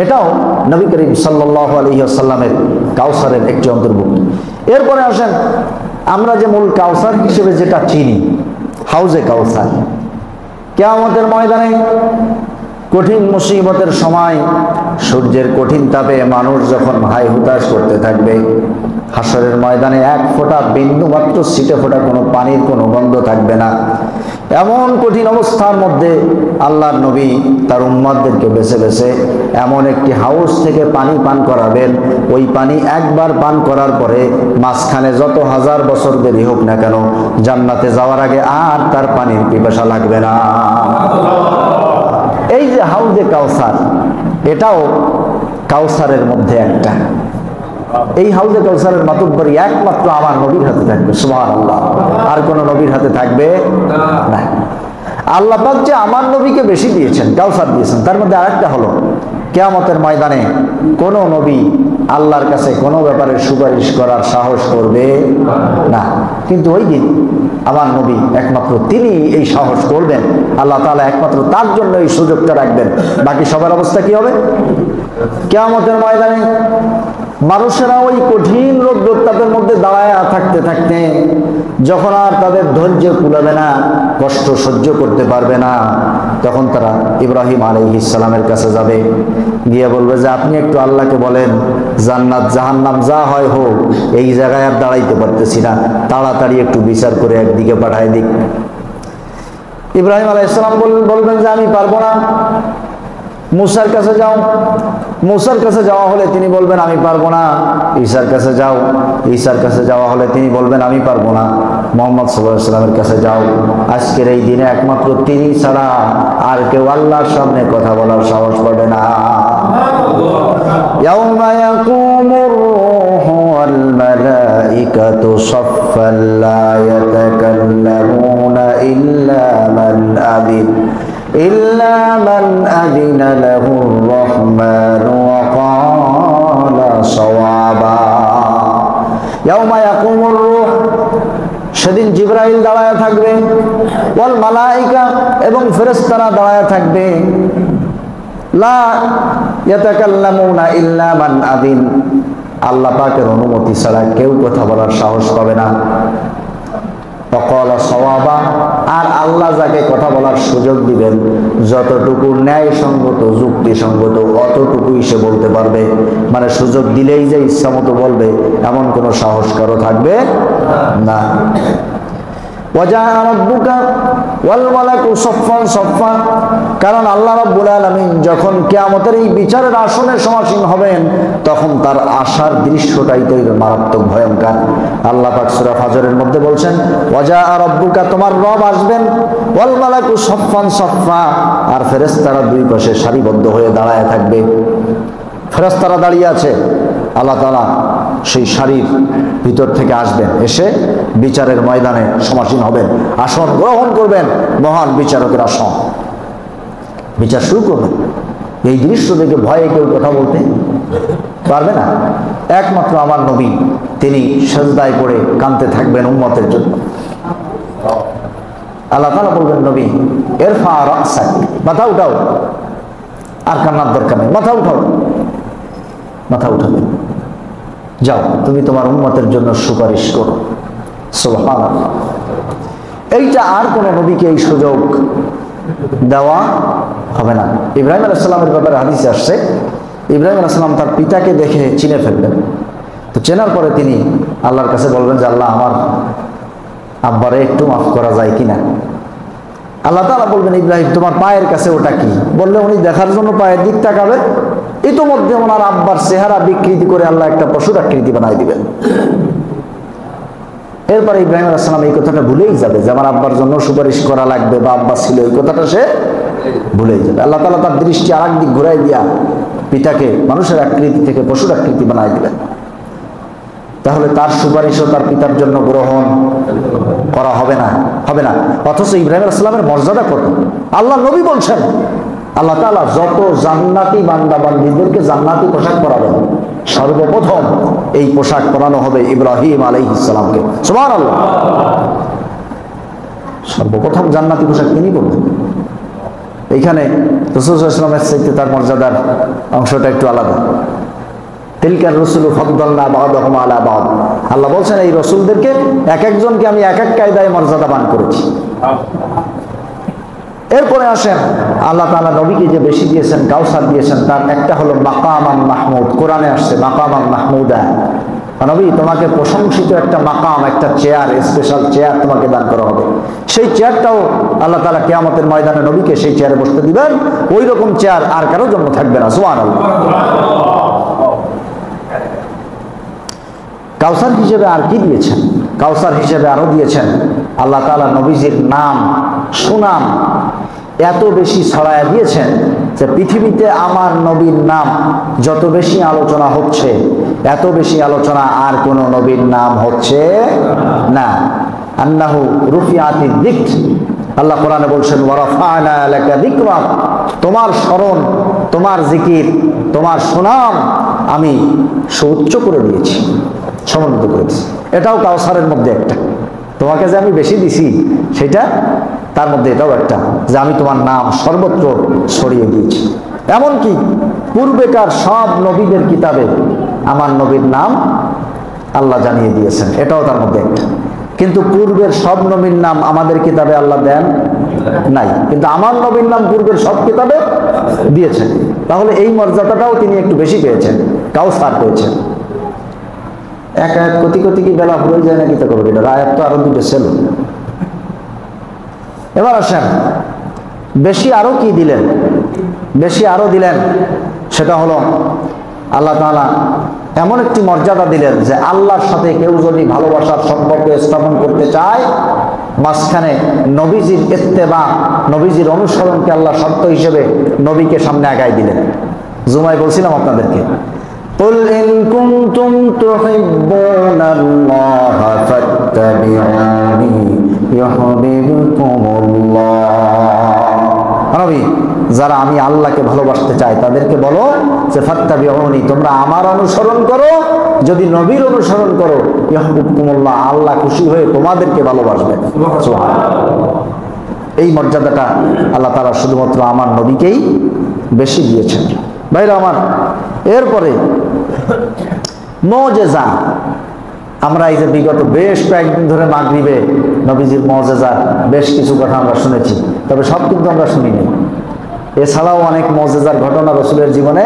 এটাও নবী করিম সাল্লাল্লাহু আলাইহি ওয়াসাল্লামের কাউসারের একটি অন্তর্ভুক্ত। এরপরে আসেন, আমরা যে মূল কাউসার হিসেবে যেটা চিনি, হাউজে কাউসার। কিয়ামতের ময়দানে কঠিন মুসিবতের সময় সূর্যের কঠিন তাপে মানুষ যখন হাই হুতাশ করতে থাকবে, হাসরের ময়দানে এক ফোঁটা বিন্দু মাত্র ছিটে ফোঁটা কোনো পানির কোনো গন্ধ থাকবে না। এমন কঠিন অবস্থার মধ্যে আল্লাহর নবী তার উম্মতদেরকে বেছে বেছে এমন একটি হাউস থেকে পানি পান করাবেন, ওই পানি একবার পান করার পরে মাঝখানে যত হাজার বছর দেরি হোক না কেন, জান্নাতে যাওয়ার আগে আর তার পানির পিপাসা লাগবে না। এই যে হাউজে কাউসার, এটাও কাউসারের মধ্যে একটা। এই হাউজে কাউসারের মাতব্বরি একমাত্র আমার নবীর হাতে থাকবে, সুবহানাল্লাহ, আর কোন নবীর হাতে থাকবে না। আল্লাহ পাক যে আমার নবীকে বেশি দিয়েছেন, কাউসার দিয়েছেন, তার মধ্যে আরেকটা হলো, কিয়ামতের ময়দানে কোন নবী আল্লাহর কাছে কোনো ব্যাপারে সুপারিশ করার সাহস করবে না, কিন্তু ওই দিন আমার নবী একমাত্র তিনি এই সাহস করবেন। আল্লাহ তাআলা একমাত্র তার জন্য এই সুযোগটা রাখবেন। বাকি সবার অবস্থা কি হবে? কিয়ামতের ময়দানে মানুষেরা ওই কঠিন রোদ্দুর মধ্যে দাঁড়ায় থাকতে থাকতে যখন আর তাদের ধৈর্য কুলাবে না, কষ্ট সহ্য করতে পারবে না, তখন তারা ইব্রাহিম আলাইহিস সালামের কাছে যাবে, গিয়ে বলবে যে আপনি একটু আল্লাহকে বলেন জান্নাত জাহান্নাম যা হয় হোক, এই জায়গায় আর দাঁড়াইতে পারতেছি না, তাড়াতাড়ি একটু বিচার করে একদিকে পাঠায় দিক। ইব্রাহিম আলাইহিস সালাম বলবেন যে আমি পারবো না। মুসার কাছে যাও, মুসার কাছে যাওয়া হলে তিনি বলবেন আমি পারবো না। ঈসার কাছে যাও, ঈসার কাছে যাওয়া হলে তিনি বলবেন আমি পারবো না। মুহাম্মদ সাল্লাল্লাহু আলাইহি ওয়াসাল্লামের কাছে যাও, আজকের এই দিনে একমাত্র তিনি ছাড়া আর কেউ আল্লাহর সামনে কথা বলার সাহস পাবে না। ইয়াউমা ইয়াকুমুর রূহু ওয়াল মালাইকাতু সাফফান লা ইয়াতাকাল্লামুনা ইল্লা মান আযিনা লাহুর রাহমানু ওয়া ক্বালা সাওয়াবা। ইয়াউমা ইয়াকুমুর রূহ, সেদিন জিবরাইল দাঁড়ায় থাকবে, ওয়াল মালাইকা, এবং ফেরেশতারা দাঁড়ায় থাকবে। লা ইয়াতাকাল্লামুনা ইল্লা মান আযিন, আল্লাহ পাকের অনুমতি ছাড়া কেউ কথা বলার সাহস পাবে না। ওয়াকালা সাওয়াবা, আর আল্লাহ যাকে কথা বলার সুযোগ দিবেন যতটুকু ন্যায়সঙ্গত যুক্তিসঙ্গত অতটুকুই সে বলতে পারবে। মানে সুযোগ দিলেই যে ইচ্ছা মতো বলবে এমন কোনো সাহস কারো থাকবে না। ওয়াজাআ রাব্বুকা ওয়াল মালাকু সাফফান সাফফা, কারণ আল্লাহ রাব্বুল আলামিন যখন কিয়ামতের এই বিচারের আসনে সমাসীন হবেন তখন তার আসার দৃশ্যটাই তো মারাত্মক ভয়ঙ্কর। আল্লাহ পাক সূরা ফাজরের মধ্যে বলছেন ওয়াজাআ রাব্বুকা, তোমার রব আসবেন, ওয়াল মালাকু সাফফান সাফফা, আর ফেরেশতারা দুই পাশে সারিবদ্ধ হয়ে দাঁড়ায় থাকবে। ফেরেশতারা দাঁড়িয়ে আছে, আল্লাহ তাআলা সেই সারির ভিতর থেকে আসবেন, এসে বিচারের ময়দানে সমাসীন হবেন, আসন গ্রহণ করবেন, মহান বিচারকের আসন, বিচার শুরু করবেন। এই দৃশ্য দেখে ভয়ে কেউ কথা বলতে পারবে না। একমাত্র আমার নবী, তিনি সেজদায় পড়ে কাঁদতে থাকবেন উম্মতের জন্য। আল্লাহ তাআলা বলবেন, নবী ইরফা রাসাক, মাথা উঠাও, আর কান্নার দরকার নেই, মাথা উঠাও। মাথা উঠাবে, যাও তুমি তোমার উম্মতের জন্য সুপারিশ করো। সুবহানাল্লাহ। এইটা আর কোন নবীকে এই সুযোগ দেওয়া হবে না। ইব্রাহিম আলাইহিস সালামের ব্যাপারে হাদিসে আসছে, ইব্রাহিম আলাইহিস সালাম তার পিতাকে দেখে চিনে ফেলবেন। তো চেনার পরে তিনি আল্লাহর কাছে বলবেন যে আল্লাহ, আমার আব্বারে একটু মাফ করা যায় কিনা। আল্লাহ তাআলা বলবেন, ইব্রাহিম তোমার পায়ের কাছে ওটা কি? বললে উনি দেখার জন্য পায়ের দিক তাকাবে, ইতোমধ্যে ওনার আব্বার চেহারা বিকৃতি করে আল্লাহ একটা পশুর আকৃতি বানাই দিবেন। এরপরে ইব্রাহিম আলাইহিস সালাম এই কথাটা ভুলেই যাবে যে আমার আব্বার জন্য সুপারিশ করা লাগবে বা আব্বা ছিল, এই কথাটা সে ভুলেই যাবে। আল্লাহ তাআলা তার দৃষ্টি আর একদিক ঘুরাই দিয়া পিতাকে মানুষের আকৃতি থেকে পশুর আকৃতি বানাই দিবেন। তাহলে তার সুপারিশও তার পিতার জন্য গ্রহণ করা হবে না, হবে না। অথচ ইব্রাহিম আলাইহিস সালামের মর্যাদা কত! আল্লাহ নবী বলছেন আল্লাহ তাআলা যত জান্নাতি বান্দা বান্দীদেরকে জান্নাতি পোশাক পরাবেন, সর্বপ্রথম এই পোশাক পরানো হবে ইব্রাহিম আলাইহিস সালামকে। সুবহানাল্লাহ। সর্বপ্রথম জান্নাতি পোশাক তিনি পরবেন। এইখানে রাসূল সাল্লাল্লাহু আলাইহি ওয়াসাল্লামের চাইতে তার মর্যাদার অংশটা একটু আলাদা। তিলকার রাসূলু ফাদ্দালনা বা'দাহুম আলা বা'দ, আল্লাহ বলছেন এই রাসূলদেরকে এক একজনকে আমি এক এক কায়দায় মর্যাদা দান করেছি। এরপরে আসেন আল্লাহ তাআলা নবীকে যে বেশি দিয়েছেন, কাউসার দিয়েছেন, তার একটা হলো মাকামান মাহমুদ। কোরআনে আসছে মাকামান মাহমুদা, নবী তোমাকে প্রশংসিত একটা মাকাম, একটা চেয়ার, স্পেশাল চেয়ার তোমাকে দান করা হবে। সেই চেয়ারটাও আল্লাহ তাআলা কিয়ামতের ময়দানে নবীকে সেই চেয়ারে বসতে দিবেন, ওই রকম চেয়ার আর কারো জন্য থাকবে না। সুবহানাল্লাহ। কাউসার হিসেবে আর কি দিয়েছেন? কাউসার হিসেবে আরো দিয়েছেন আল্লাহ তাআলা নবীজির নাম, সুনাম এত বেশি ছড়ায়া দিয়েছেন যে পৃথিবীতে আমার নবীর নাম যত বেশি আলোচনা হচ্ছে, এত বেশি আলোচনা আর কোন নবীর নাম হচ্ছে না। আন্নাহু রুফিআতিদ যিকর, আল্লাহ কোরআনে বলছেন ওয়ারাফা'না লাকা যিকরাক, তোমার স্মরণ, তোমার জিকির, তোমার সুনাম আমি সুউচ্চ করে দিয়েছি, সমুন্নত করেছি। এটাও কাউসারের মধ্যে একটা, তোমাকে যে আমি বেশি দিছি সেটা তার মধ্যে এটাও একটা, যে আমি তোমার নাম সর্বত্র ছড়িয়ে দিয়েছি। এমনকি পূর্বেকার সব নবীদের কিতাবে আমার নবীর নাম আল্লাহ জানিয়ে দিয়েছেন, এটাও তার মধ্যে একটা। কিন্তু পূর্বের সব নবীর নাম আমাদের কিতাবে আল্লাহ দেন নাই, কিন্তু আমার নবীর নাম পূর্বের সব কিতাবে দিয়েছেন। তাহলে এই মর্যাদাটাও তিনি একটু বেশি পেয়েছেন, কাউসার পেয়েছেন। এক আয়াত কোটি কোটি কি বেলা হয়ে যায় নাকি? তা করবে এটা আয়াত তো আরো দুটো ছিল। এবার আসেন বেশি আরো কি দিলেন, বেশি আরো দিলেন, সেটা হলো আল্লাহ তাআলা এমন একটি মর্যাদা দিলেন যে আল্লাহর সাথে কেউ যদি ভালোবাসার সম্পর্ক স্থাপন করতে চায়, মাঝখানে নবীজির ইত্তেবা, নবীজির অনুসরণকে আল্লাহ শর্ত হিসেবে নবীকে সামনে আগায় দিলেন। জুমায় বলছিলাম আপনাদেরকে, قل إن كنتم تحبون الله فاتبعوني يحببكم الله। নবী, যারা আমি আল্লাহকে ভালোবাসতে চাই তাদেরকে বলো যে ফাত্তাবিউনি, তোমরা আমার অনুসরণ করো। যদি নবীর অনুসরণ করো, ইউহিব্বুকুমুল্লাহ, আল্লাহ খুশি হয়ে তোমাদেরকে ভালোবাসবেন। সুবহানাল্লাহ। এই মর্যাদাটা আল্লাহ তাআলা শুধুমাত্র আমার নবীকেই বেশি দিয়েছেন। ভাইরা আমার, এরপরে মুজিজা, আমরা এই যে বিগত বেশ কয়েকদিন ধরে মাগরিবে নবীজির মুজিজা বেশ কিছু কথা আমরা শুনেছি, তবে সব কিন্তু আমরা শুনিনি। এছাড়াও অনেক মুজিজার ঘটনা রাসূলের জীবনে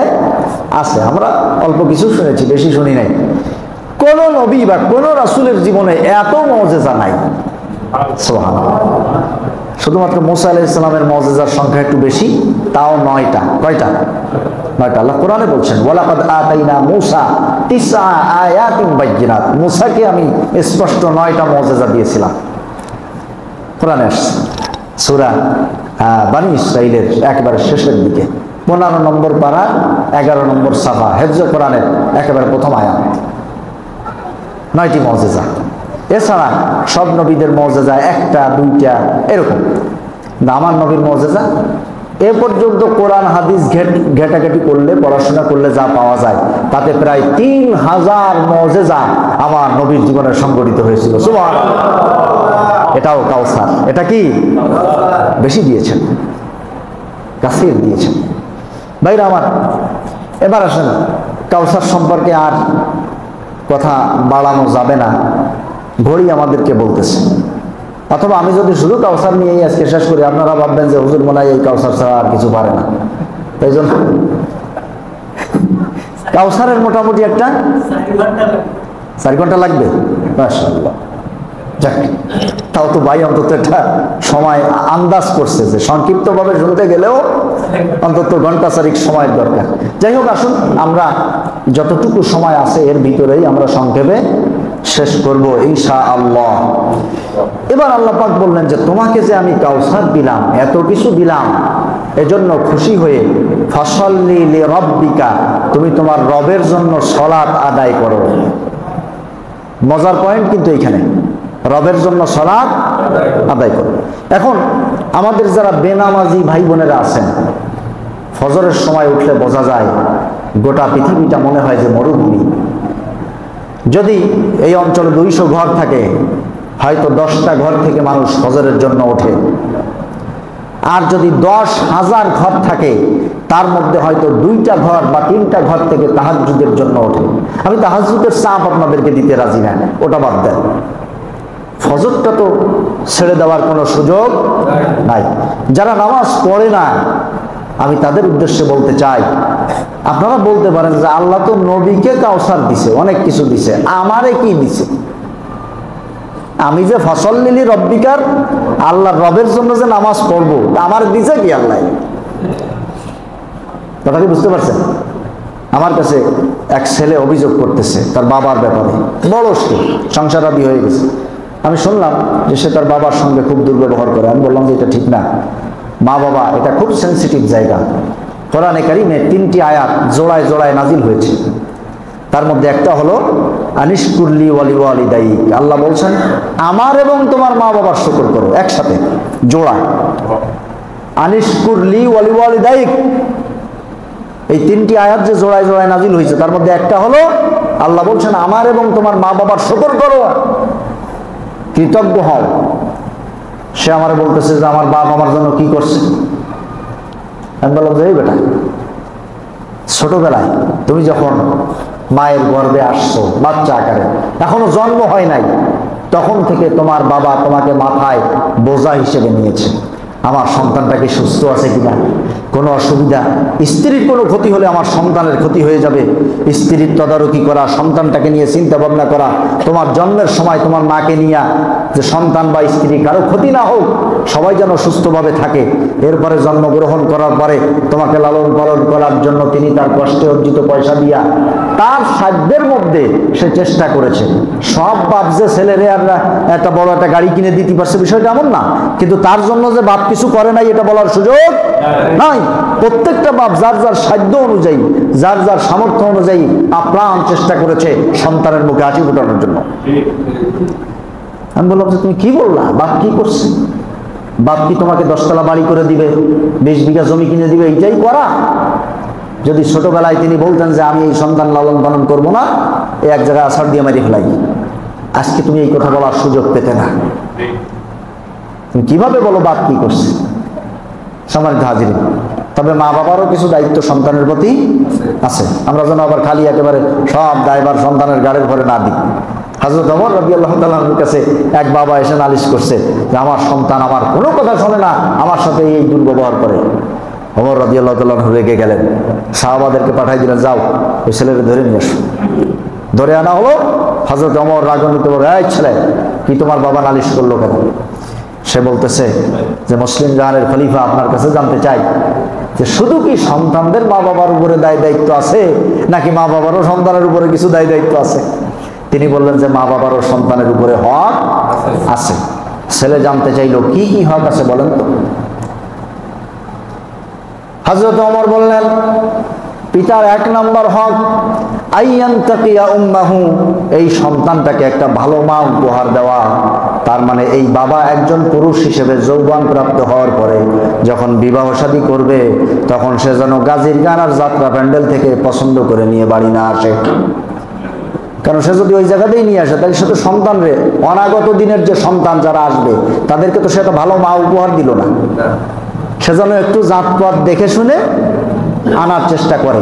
আছে, আমরা অল্প কিছু শুনেছি, বেশি শুনি নাই। কোন নবী বা কোন রাসূলের জীবনে এত মুজিজা নাই। সুবহানাল্লাহ। শুধুমাত্র মুসা আলাইহিস সালামের মুজিজার সংখ্যা একটু বেশি, তাও 9টা। কয়টা? 9টা। আল্লাহ কোরআনে বলছেন, ওয়ালাকাদ আতাইনা মুসা তিসআ আয়াতিন বাইয়িনাত। মুসাকে আমি স্পষ্ট 9টা মুজিজা দিয়েছিলাম। কোরআনে আসছে সূরা বনী ইসরাঈলের একেবারে শেষের দিকে 15 নম্বর পারা 11 নম্বর সাফা, হেফজে কোরআনের একেবারে প্রথম আয়াত। 9টি মুজিজা। এছাড়া সব নবীদের মুজিজা 1টা 2টা এরকম, আমার নবীর মুজিজা এ পর্যন্ত কোরআন হাদিস ঘেটাঘেটি করলে, পড়াশোনা করলে যা পাওয়া যায়, তাতে প্রায় 3000 মুজিজা আমার নবীর জীবনে সংঘটিত হয়েছিল। সুবহানাল্লাহ। এটাও কাউসার। এটা কি? বেশি দিয়েছেন, কাসির দিয়েছেন। ভাইরা আমার, এবার আসেন, কাউসার সম্পর্কে আর কথা বাড়ানো যাবে না, ঘড়ি আমাদেরকে বলতেছে। অথবা আমি যদি শুধু কাউসার নিয়েই আজকে শেষ করি, আপনারা ভাববেন যে হুজুর মনে হয় এই কাউসার ছাড়া আর কিছু পারে না। তাই জন্য কাউসারের মোটামুটি একটা 4 ঘন্টা লাগবে। মাশাআল্লাহ। যাক, তাও তো ভাই অন্তত একটা সময় আন্দাজ করছে যে সংক্ষিপ্তভাবে শুনতে গেলেও অন্তত ঘন্টা 4 সময়ের দরকার। যাই হোক, আসুন আমরা যতটুকু সময় আছে এর ভিতরেই আমরা সংক্ষেপে শেষ করব ইনশাআল্লাহ। এবার আল্লাহ পাক বললেন যে তোমাকে যে আমি কাউসার দিলাম, এত কিছু দিলাম, এজন্য খুশি হয়ে ফাসাল্লি লিরাব্বিকা, তুমি তোমার রবের জন্য সালাত আদায় করো। মজার পয়েন্ট কিন্তু এইখানে, রবের জন্য সালাত আদায় করো। এখন আমাদের যারা বেনামাজি ভাই বোনেরা আছেন, ফজরের সময় উঠলে বোঝা যায় গোটা পৃথিবীটা মনে হয় যে মরুভূমি। যদি এই অঞ্চলে 200 ঘর থাকে, হয়তো 10টা ঘর থেকে মানুষ ফজরের জন্য ওঠে। আর যদি 10,000 ঘর থাকে, তার মধ্যে হয়তো 2টা ঘর বা 3টা ঘর থেকে তাহাজ্জুদের জন্য ওঠে। আমি তাহাজ্জুদের চাপ আপনাদেরকে দিতে রাজি না, ওটা বাদ দেন। ফজরটা তো ছেড়ে দেওয়ার কোনো সুযোগ নাই। যারা নামাজ পড়ে না, আমি তাদের উদ্দেশ্যে বলতে চাই, আপনারা বলতে পারেন যে আল্লাহ তো নবীকে কাউসার দিছে, অনেক কিছু দিছে, আমারে কি দিছে? আমি যে ফাসাল্লি লিরাব্বিকার, আল্লাহর রবের জন্য যে নামাজ পড়বো, আমার দিছে কি আল্লাহ? কথা কি বুঝতে পারছেন? আমার কাছে এক ছেলে অভিযোগ করতেছে তার বাবার ব্যাপারে, বয়স্ক, সংসারাদি হয়ে গেছে। আমি শুনলাম যে সে তার বাবার সঙ্গে খুব দুর্ব্যবহার করে। আমি বললাম যে এটা ঠিক না, মা বাবা এটা খুব সেন্সিটিভ জায়গা। কোরআনে কারিমে 3টি আয়াত জোড়ায় জোড়ায় নাজিল হয়েছে, তার মধ্যে একটা হলো আনিশকুরলি ওয়ালি ওয়ালিদাইক। আল্লাহ বলছেন আমার এবং তোমার মা বাবার শুকর করো, একসাথে জোড়া। আনিশকুরলি ওয়ালি ওয়ালিদাইক, এই 3টি আয়াত যে জোড়ায় জোড়ায় নাজিল হয়েছে, তার মধ্যে একটা হলো আল্লাহ বলছেন আমার এবং তোমার মা বাবার শুকর করো, কৃতজ্ঞ হও। সে আমারে বলতেছে যে আমার বাপ আমার জন্য কি করছে। আমি বললাম যে এই বেটা, ছোটবেলায় তুমি যখন মায়ের গর্ভে আসছো বাচ্চা আকারে, এখনো জন্ম হয় নাই, তখন থেকে তোমার বাবা তোমাকে মাথায় বোঝা হিসেবে নিয়েছে। আমার সন্তানটাকে সুস্থ আছে কিনা, কোনো অসুবিধা, স্ত্রীর কোনো ক্ষতি হলে আমার সন্তানের ক্ষতি হয়ে যাবে, স্ত্রীর তদারকি করা, সন্তানটাকে নিয়ে চিন্তা ভাবনা করা, তোমার জন্মের সময় তোমার মাকে নিয়ে যে সন্তান বা স্ত্রী কারো ক্ষতি না হোক, সবাই যেন সুস্থভাবে থাকে। এরপরে জন্মগ্রহণ করার পরে তোমাকে লালন পালন করার জন্য তিনি তার কষ্টে অর্জিত পয়সা দিয়া তার সাধ্যের মধ্যে সে চেষ্টা করেছে। সব বাপ যে ছেলেরে আর একটা বড় একটা গাড়ি কিনে দিতে পারছে বিষয়টা এমন না, কিন্তু তার জন্য যে বাপ কিছু করে নাই এটা বলার সুযোগ নাই। প্রত্যেকটা বাপ যার যার সাধ্য অনুযায়ী, যার যার সামর্থ্য অনুযায়ী আপ্রাণ চেষ্টা করেছে সন্তানের মুখে হাসি ফোটানোর জন্য। আমি বললাম যে তুমি কি বললা, বাপ কি করছে? বাপ কি তোমাকে 10 তলা বাড়ি করে দিবে, 20 বিঘা জমি কিনে দিবে, এইটাই করা? যদি ছোটবেলায় তিনি বলতেন যে আমি এই সন্তান লালন পালন করবো না, এই এক জায়গায় আছাড় দিয়ে মারি ফেলাই, আজকে তুমি এই কথা বলার সুযোগ পেতে না। তুমি কিভাবে বলো বাপ কি করছে? সম্মানিত হাজিরিন, তবে মা বাবারও কিছু দায়িত্ব সন্তানের প্রতি আছে। আমরা যেন আবার খালি একেবারে সব দায়ভার সন্তানের গাড়ির ঘরে না দিই। হযরত ওমর রাদিয়াল্লাহু তাআলা আনহুর কাছে এক বাবা এসে নালিশ করছে যে আমার সন্তান আমার কোনো কথা শোনে না, আমার সাথে এই দুর্ব্যবহার করে। ওমর রাদিয়াল্লাহু তাআলা আনহু রেগে গেলেন, সাহাবাদেরকে পাঠাই দিলেন, যাও ওই ছেলেকে ধরে নিয়ে আসো। ধরে আনা হলো। হযরত ওমর রাগান্বিত বলে, এই ছেলে, কি তোমার বাবা নালিশ করলো কেন? সে বলতেছে যে মুসলিম জাহানের খলিফা, আপনার কাছে জানতে চাই যে শুধু কি সন্তানদের মা বাবার উপরে দায় দায়িত্ব আছে, নাকি মা বাবারও সন্তানের উপরে কিছু দায় দায়িত্ব আছে? তিনি বললেন যে মা বাবারও সন্তানের উপরে হক আছে। ছেলে জানতে চাইল কি কি হক আছে বলেন তো। হযরত ওমর বললেন, পিতার 1 নম্বর হক আইয়ান তাকিয়া উম্মাহু, এই সন্তানটাকে একটা ভালো মা উপহার দেওয়া। তার মানে এই বাবা একজন পুরুষ হিসেবে যৌবন প্রাপ্ত হওয়ার পরে যখন বিবাহ শাদী করবে, তখন সে যেন গাজীর গান আর যাত্রা প্যান্ডেল থেকে পছন্দ করে নিয়ে বাড়ি না আসে। কারণ সে যদি ওই জায়গাতেই নিয়ে আসে, তাহলে সে তো সন্তানরে, অনাগত দিনের যে সন্তান যারা আসবে তাদেরকে তো সে একটা ভালো মা উপহার দিল না। সে যেন একটু জাতপাত দেখে শুনে আনার চেষ্টা করে।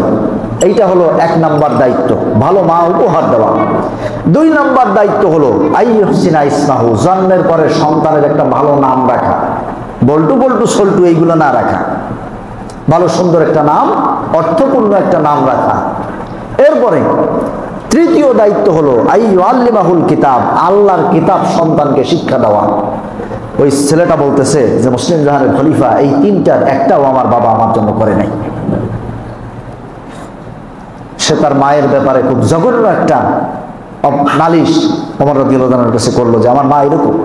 এইটা হলো 1 নম্বর দায়িত্ব, ভালো মা উপহার দেওয়া। 2 নম্বর দায়িত্ব হলো আইয়ুহসিনা ইসমাহু, জন্মের পরে সন্তানের একটা ভালো নাম রাখা, বল্টু বল্টু সল্টু এইগুলো না রাখা, ভালো সুন্দর একটা নাম, অর্থপূর্ণ একটা নাম রাখা। এরপরে 3য় দায়িত্ব হলো আইয়ুআল্লিমাহুল কিতাব, আল্লাহর কিতাব সন্তানকে শিক্ষা দেওয়া। ওই ছেলেটা বলতেছে যে মুসলিম জাহানের খলিফা, এই 3টার একটাও আমার বাবা আমার জন্য করে নাই। সে তার মায়ের ব্যাপারে খুব জঘন্য একটা নালিশ ওমর রাদিয়াল্লাহু তাআলার কাছে করলো যে আমার মা এরকম।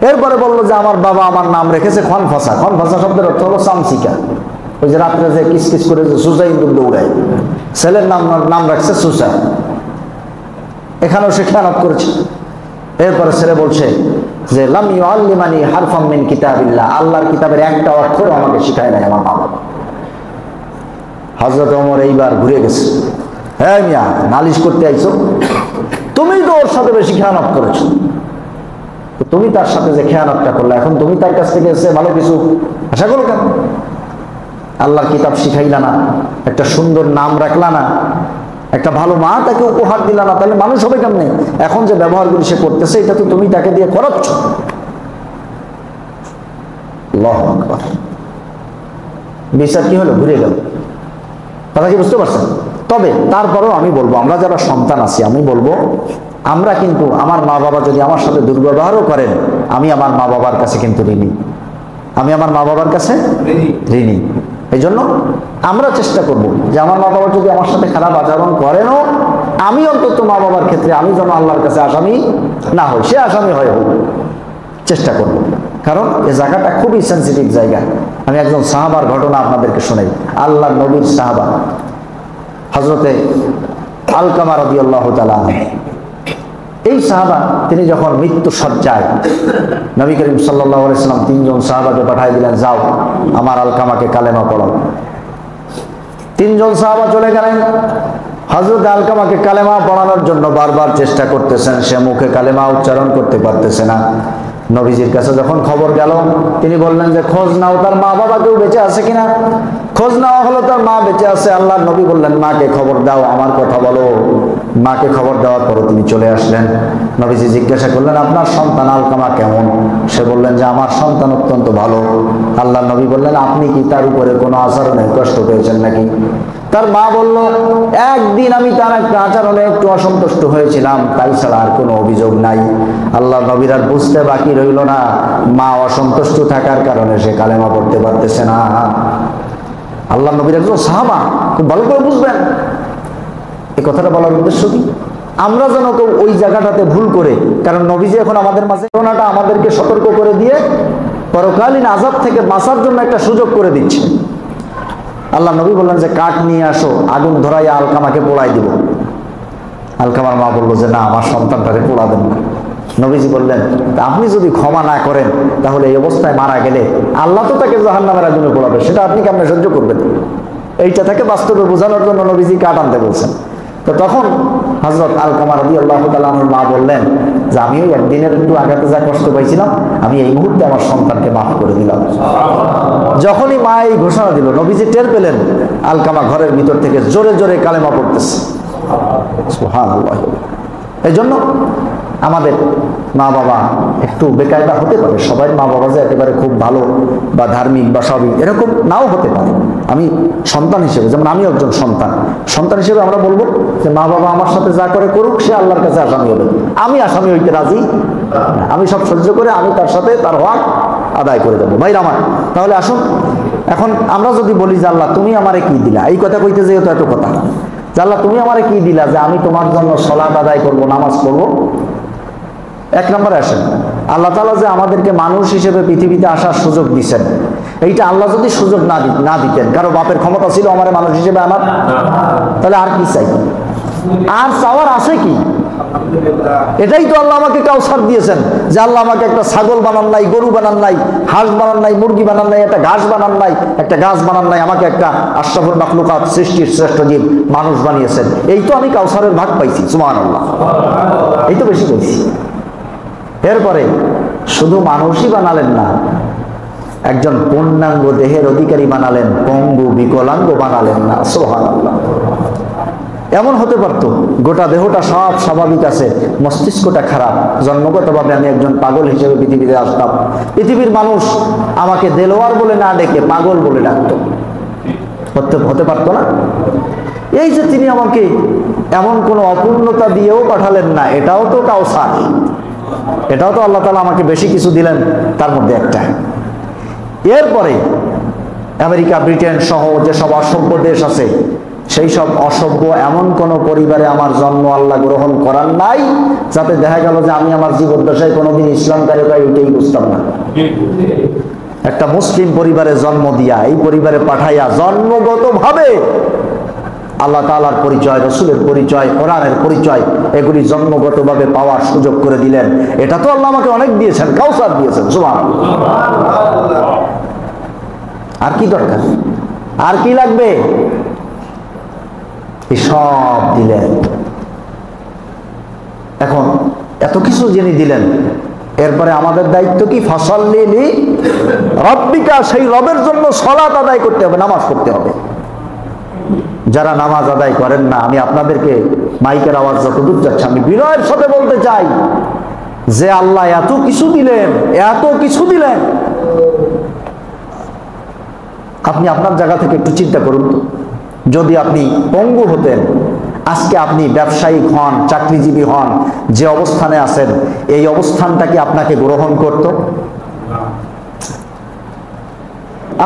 এরপরে বললো যে আমার বাবা আমার নাম রেখেছে খনফসা। খনফসা শব্দের অর্থ হলো চামচিকা। ওই যে রাত্রে যে কিসকিস করে যে সুসা ইন্দুর দৌড়ায়, ছেলের নাম রাখছে সুসা। এখানেও সে খেয়ানত করেছে। এরপরে ছেলে বলছে যে লাম ইউআল্লিমানি হারফাম মিন কিতাবিল্লাহ, আল্লাহর কিতাবের একটা অক্ষর আমাকে শিখায় নাই আমার মা বাবা। হযরত ওমর এইবার ঘুরে গেছে, হ্যাঁ মিয়া, নালিশ করতে আইছো, তুমি তো ওর সাথে বেশি খেয়ানত করেছো, তুমি তার সাথে যে খেয়ানতটা করলে, এখন তুমি তার কাছ থেকে এসে ভালো কিছু আশা করো কেন? আল্লাহর কিতাব শিখাইলা না, একটা সুন্দর নাম রাখলা না, একটা ভালো মা তাকে উপহার দিলা না, তাহলে মানুষ হবে কেমনে? এখন যে ব্যবহারগুলি সে করতেছে, এটা তো তুমি তাকে দিয়ে করাচ্ছ। আল্লাহু আকবার। বিচার কি হলো? ঘুরে গেল। কথা কি বুঝতে পারছেন? তবে তারপরেও আমি বলবো, আমরা যারা সন্তান আছি, আমি বলবো আমরা কিন্তু, আমার মা বাবা যদি আমার সাথে দুর্ব্যবহারও করেন, আমি আমার মা বাবার কাছে কিন্তু ঋণী। আমি আমার মা বাবার কাছে ঋণী। এই জন্য আমরা চেষ্টা করব যে আমার মা বাবা যদি আমার সাথে খারাপ আচরণ করেনও, আমি অন্তত মা বাবার ক্ষেত্রে আমি যেন আল্লাহর কাছে আসামি না হই, সে আসামি হয় হোক, চেষ্টা করব। কারণ এই জায়গাটা খুবই সেন্সিটিভ জায়গা। আমি একজন সাহাবার ঘটনা আপনাদেরকে শোনাই। আল্লাহ নবীর সাহাবা হযরতে আলকামা রাদিয়াল্লাহু তাআলা আনহু, এই সাহাবা তিনি যখন মৃত্যু সজ্জায়, নবী করিম সাল্লাল্লাহু আলাইহি ওয়াসাল্লাম 3 জন সাহাবাকে পাঠিয়ে দিলেন, যাও আমার আলকামাকে কালেমা পড়াও। 3 জন সাহাবা চলে গেলেন। হযরত আলকামাকে কালেমা পড়ানোর জন্য বারবার চেষ্টা করতেছেন, সে মুখে কালেমা উচ্চারণ করতে পারতেছে না। নবীজির কাছে যখন খবর গেল, তিনি বললেন যে খোঁজ নাও তার মা বাবা কেউ বেঁচে আছে কিনা। খোঁজ নেওয়া হলো, তার মা বেঁচে আছে। আল্লাহর নবী বললেন, মাকে খবর দাও, আমার কথা বলো। মাকে খবর দেওয়ার পর তিনি চলে আসলেন। নবীজি জিজ্ঞাসা করলেন, আপনার সন্তান আলকামা কেমন? সে বললেন যে আমার সন্তান অত্যন্ত ভালো। আল্লাহর নবী বললেন, আপনি কি তার উপরে কোনো আচরণে কষ্ট পেয়েছেন নাকি? তার মা বলল, একদিন আমি তার একটা আচরণে একটু অসন্তুষ্ট হয়েছিলাম, তাই ছাড়া আর কোনো অভিযোগ নাই। আল্লাহ নবীর আর বুঝতে বাকি রইল না, মা অসন্তুষ্ট থাকার কারণে সে কালেমা পড়তে পারতেছে না। আল্লাহ নবীর একজন সাহাবা, খুব ভালো করে বুঝবেন এই কথাটা বলার উদ্দেশ্য কি। আমরা যেন কেউ ওই জায়গাটাতে ভুল করে, কারণ নবীজি এখন আমাদের মাঝে ঘটনাটা আমাদেরকে সতর্ক করে দিয়ে পরকালীন আযাব থেকে বাঁচার জন্য একটা সুযোগ করে দিচ্ছে। আল্লাহ নবী বললেন যে কাঠ নিয়ে আসো, আগুন ধরাইয়া আলকামাকে পোড়াই দিব। আলকামার মা বললো যে না, আমার সন্তানটাকে পোড়াবেন না। নবীজি বললেন, আপনি যদি ক্ষমা না করেন, তাহলে এই অবস্থায় মারা গেলে আল্লাহ তো তাকে জাহান্নামের আগুনে পোড়াবে, সেটা আপনি কেমনে সহ্য করবেন? এইটা তাকে বাস্তবে বোঝানোর জন্য নবীজি কাঠ আনতে বলছেন। তো তখন হযরত আলকামা রাদিয়াল্লাহু তাআলা আনহুর মা বললেন যে আমি ওই একদিনের একটু আঘাতে যা কষ্ট পাইছিলাম, আমি এই মুহূর্তে আমার সন্তানকে মাফ করে দিলাম। যখনই মা এই ঘোষণা দিল, নবীজি টের পেলেন আলকামা ঘরের ভিতর থেকে জোরে জোরে কালেমা পড়তেছে। সুবহানাল্লাহ। এই জন্য আমাদের মা বাবা একটু বেকায়দা হতে পারে, সবাই মা বাবা যে একেবারে খুব ভালো বা ধার্মিক বা সবই এরকম নাও হতে পারে। আমি সন্তান হিসেবে, যেমন আমি একজন সন্তান হিসেবে আমরা বলবো যে মা বাবা আমার সাথে যা করে করুক, সে আল্লাহর কাছে আসামি হবে। আমি আসামি হইতে রাজি, আমি সব সহ্য করে আমি তার সাথে তার হক আদায় করে দেবো। ভাইরা আমার, তাহলে আসুন এখন আমরা যদি বলি যে আল্লাহ তুমি আমারে কি দিলা, এই কথা কইতে যেয়ে তো এত কথা, যে আল্লাহ তুমি আমারে কি দিলা যে আমি তোমার জন্য সালাত আদায় করব, নামাজ পড়বো। এক নম্বরে আসেন, আল্লাহ তাআলা যে আমাদেরকে মানুষ হিসেবে পৃথিবীতে আসার সুযোগ দিচ্ছেন, এইটা আল্লাহ যদি সুযোগ না দিতেন, কারো বাপের ক্ষমতা ছিল আমারে মানুষ হিসেবে আনার, তাহলে আর কি চাই? আর চাওয়ার আছে কি? এটাই তো আল্লাহ আমাকে কাউসার দিয়েছেন, যে আল্লাহ আমাকে একটা ছাগল বানান নাই, গরু বানান নাই, হাঁস বানান নাই, মুরগি বানান নাই, একটা ঘাস বানান নাই, একটা গাছ বানান নাই, আমাকে একটা আশরাফুল মাখলুকাত, সৃষ্টির শ্রেষ্ঠ জীব মানুষ বানিয়েছেন। এই তো আমি কাউসারের ভাগ পাইছি, সুবহানাল্লাহ। এই তো বেশি পাইছি। এরপরে শুধু মানুষই বানালেন না, একজন পূর্ণাঙ্গ দেহের অধিকারী বানালেন, পঙ্গু বিকলাঙ্গ বানালেন না, সুবহানাল্লাহ। এমন হতে পারত গোটা দেহটা সব স্বাভাবিক আছে, মস্তিষ্কটা খারাপ, জন্মগতভাবে আমি একজন পাগল হিসেবে পৃথিবীতে আসতাম, পৃথিবীর মানুষ আমাকে দেলোয়ার বলে না ডেকে পাগল বলে ডাকত, হতে পারতো না? এই যে তিনি আমাকে এমন কোন অপূর্ণতা দিয়েও পাঠালেন না, এটাও তো কাউসার, এটাও তো আল্লাহ তাআলা আমাকে বেশি কিছু দিলেন, তার মধ্যে একটা। এরপরে আমেরিকা, ব্রিটেন সহ যেসব অসভ্য দেশ আছে, সেই সব অসভ্য এমন কোন পরিবারে আমার জন্ম আল্লাহ গ্রহণ করার নাই, যাতে দেখা গেল যে আমি আমার জীবদ্দশায় কোনোদিন ইসলাম তারিকায় উঠেই বুঝতাম না। একটা মুসলিম পরিবারে জন্ম দিয়া, এই পরিবারে পাঠাইয়া জন্মগতভাবে আল্লাহ তাআলার পরিচয়, রাসূলের পরিচয়, কোরআনের পরিচয়, এগুলি জন্মগতভাবে পাওয়ার সুযোগ করে দিলেন। এটা তো আল্লাহ আমাকে অনেক দিয়েছেন, কাউসার দিয়েছেন, সুবহানাল্লাহ। আর কি দরকার? আর কি লাগবে? সব দিলেন। এখন এত কিছু যিনি দিলেন, এরপরে আমাদের দায়িত্ব কি? ফাসাল্লি লিরাব্বিকা, সেই রবের জন্য সালাত আদায় করতে হবে, নামাজ পড়তে হবে। যারা নামাজ আদায় করেন না, আমি আপনাদেরকে মাইকের আওয়াজ যতদূর যাচ্ছে আমি বিনয়ের সাথে বলতে চাই যে আল্লাহ এত কিছু দিলেন, এত কিছু দিলেন, আপনি আপনার জায়গা থেকে একটু চিন্তা করুন তো। যদি আপনি পঙ্গু হতেন, আজকে আপনি ব্যবসায়িক হন, চাকরিজীবী হন, যে অবস্থানে আছেন, এই অবস্থানটা কি আপনাকে গ্রহণ করত?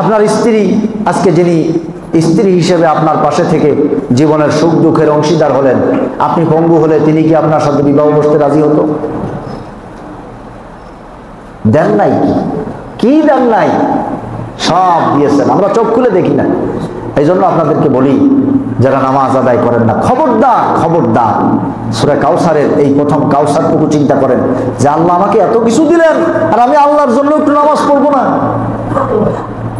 আপনার স্ত্রী, আজকে যিনি স্ত্রী হিসেবে আপনার পাশে থেকে জীবনের সুখ দুঃখের অংশীদার হলেন, আপনি পঙ্গু হলে তিনি কি আপনার সাথে বিবাহ বসতে রাজি হতো? দেন নাই? কি দেন নাই? সব দিয়েছেন, আমরা চোখ খুলে দেখি না। এই জন্য আপনাদেরকে বলি, যারা নামাজ আদায় করেন না, খবরদার খবরদার, সূরা কাউসারের এই প্রথম কাউসারটুকু চিন্তা করেন যে আল্লাহ আমাকে এত কিছু দিলেন, আর আমি আল্লাহর জন্য একটু নামাজ পড়বো না?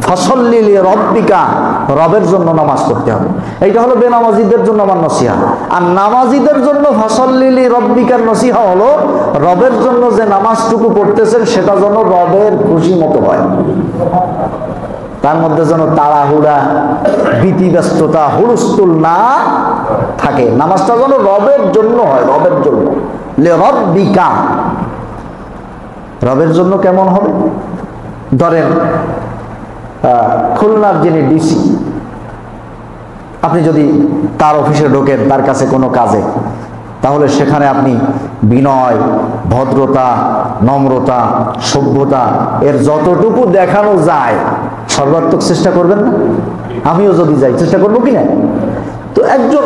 ফাসাল্লি লিরাব্বিকা, রবের জন্য নামাজ পড়তে হবে। এইটা হলো বেনামাজিদের জন্য আমার নসিহা। আর নামাজিদের জন্য ফাসাল্লি লিরাব্বিকার নসিহা হলো রবের জন্য যে নামাজটুকু পড়তেছেন সেটা যেন রবের খুশি মতো হয়, তার মধ্যে যেন তাড়াহুড়া, ভীতি, ব্যস্ততা, হুলস্থুল না থাকে। নামাজটা যেন রবের জন্য হয়, রবের জন্য। লিরাব্বিকা, রবের জন্য কেমন হবে? ধরেন খুলনার যিনি ডিসি, আপনি যদি তার অফিসে ঢোকেন, তার কাছে কোনো কাজে, তাহলে সেখানে আপনি বিনয়, ভদ্রতা, নম্রতা, সভ্যতা এর যতটুকু দেখানো যায় সর্বাত্মক চেষ্টা করবেন না? আমিও যদি যাই চেষ্টা করবো কিনা? তো একজন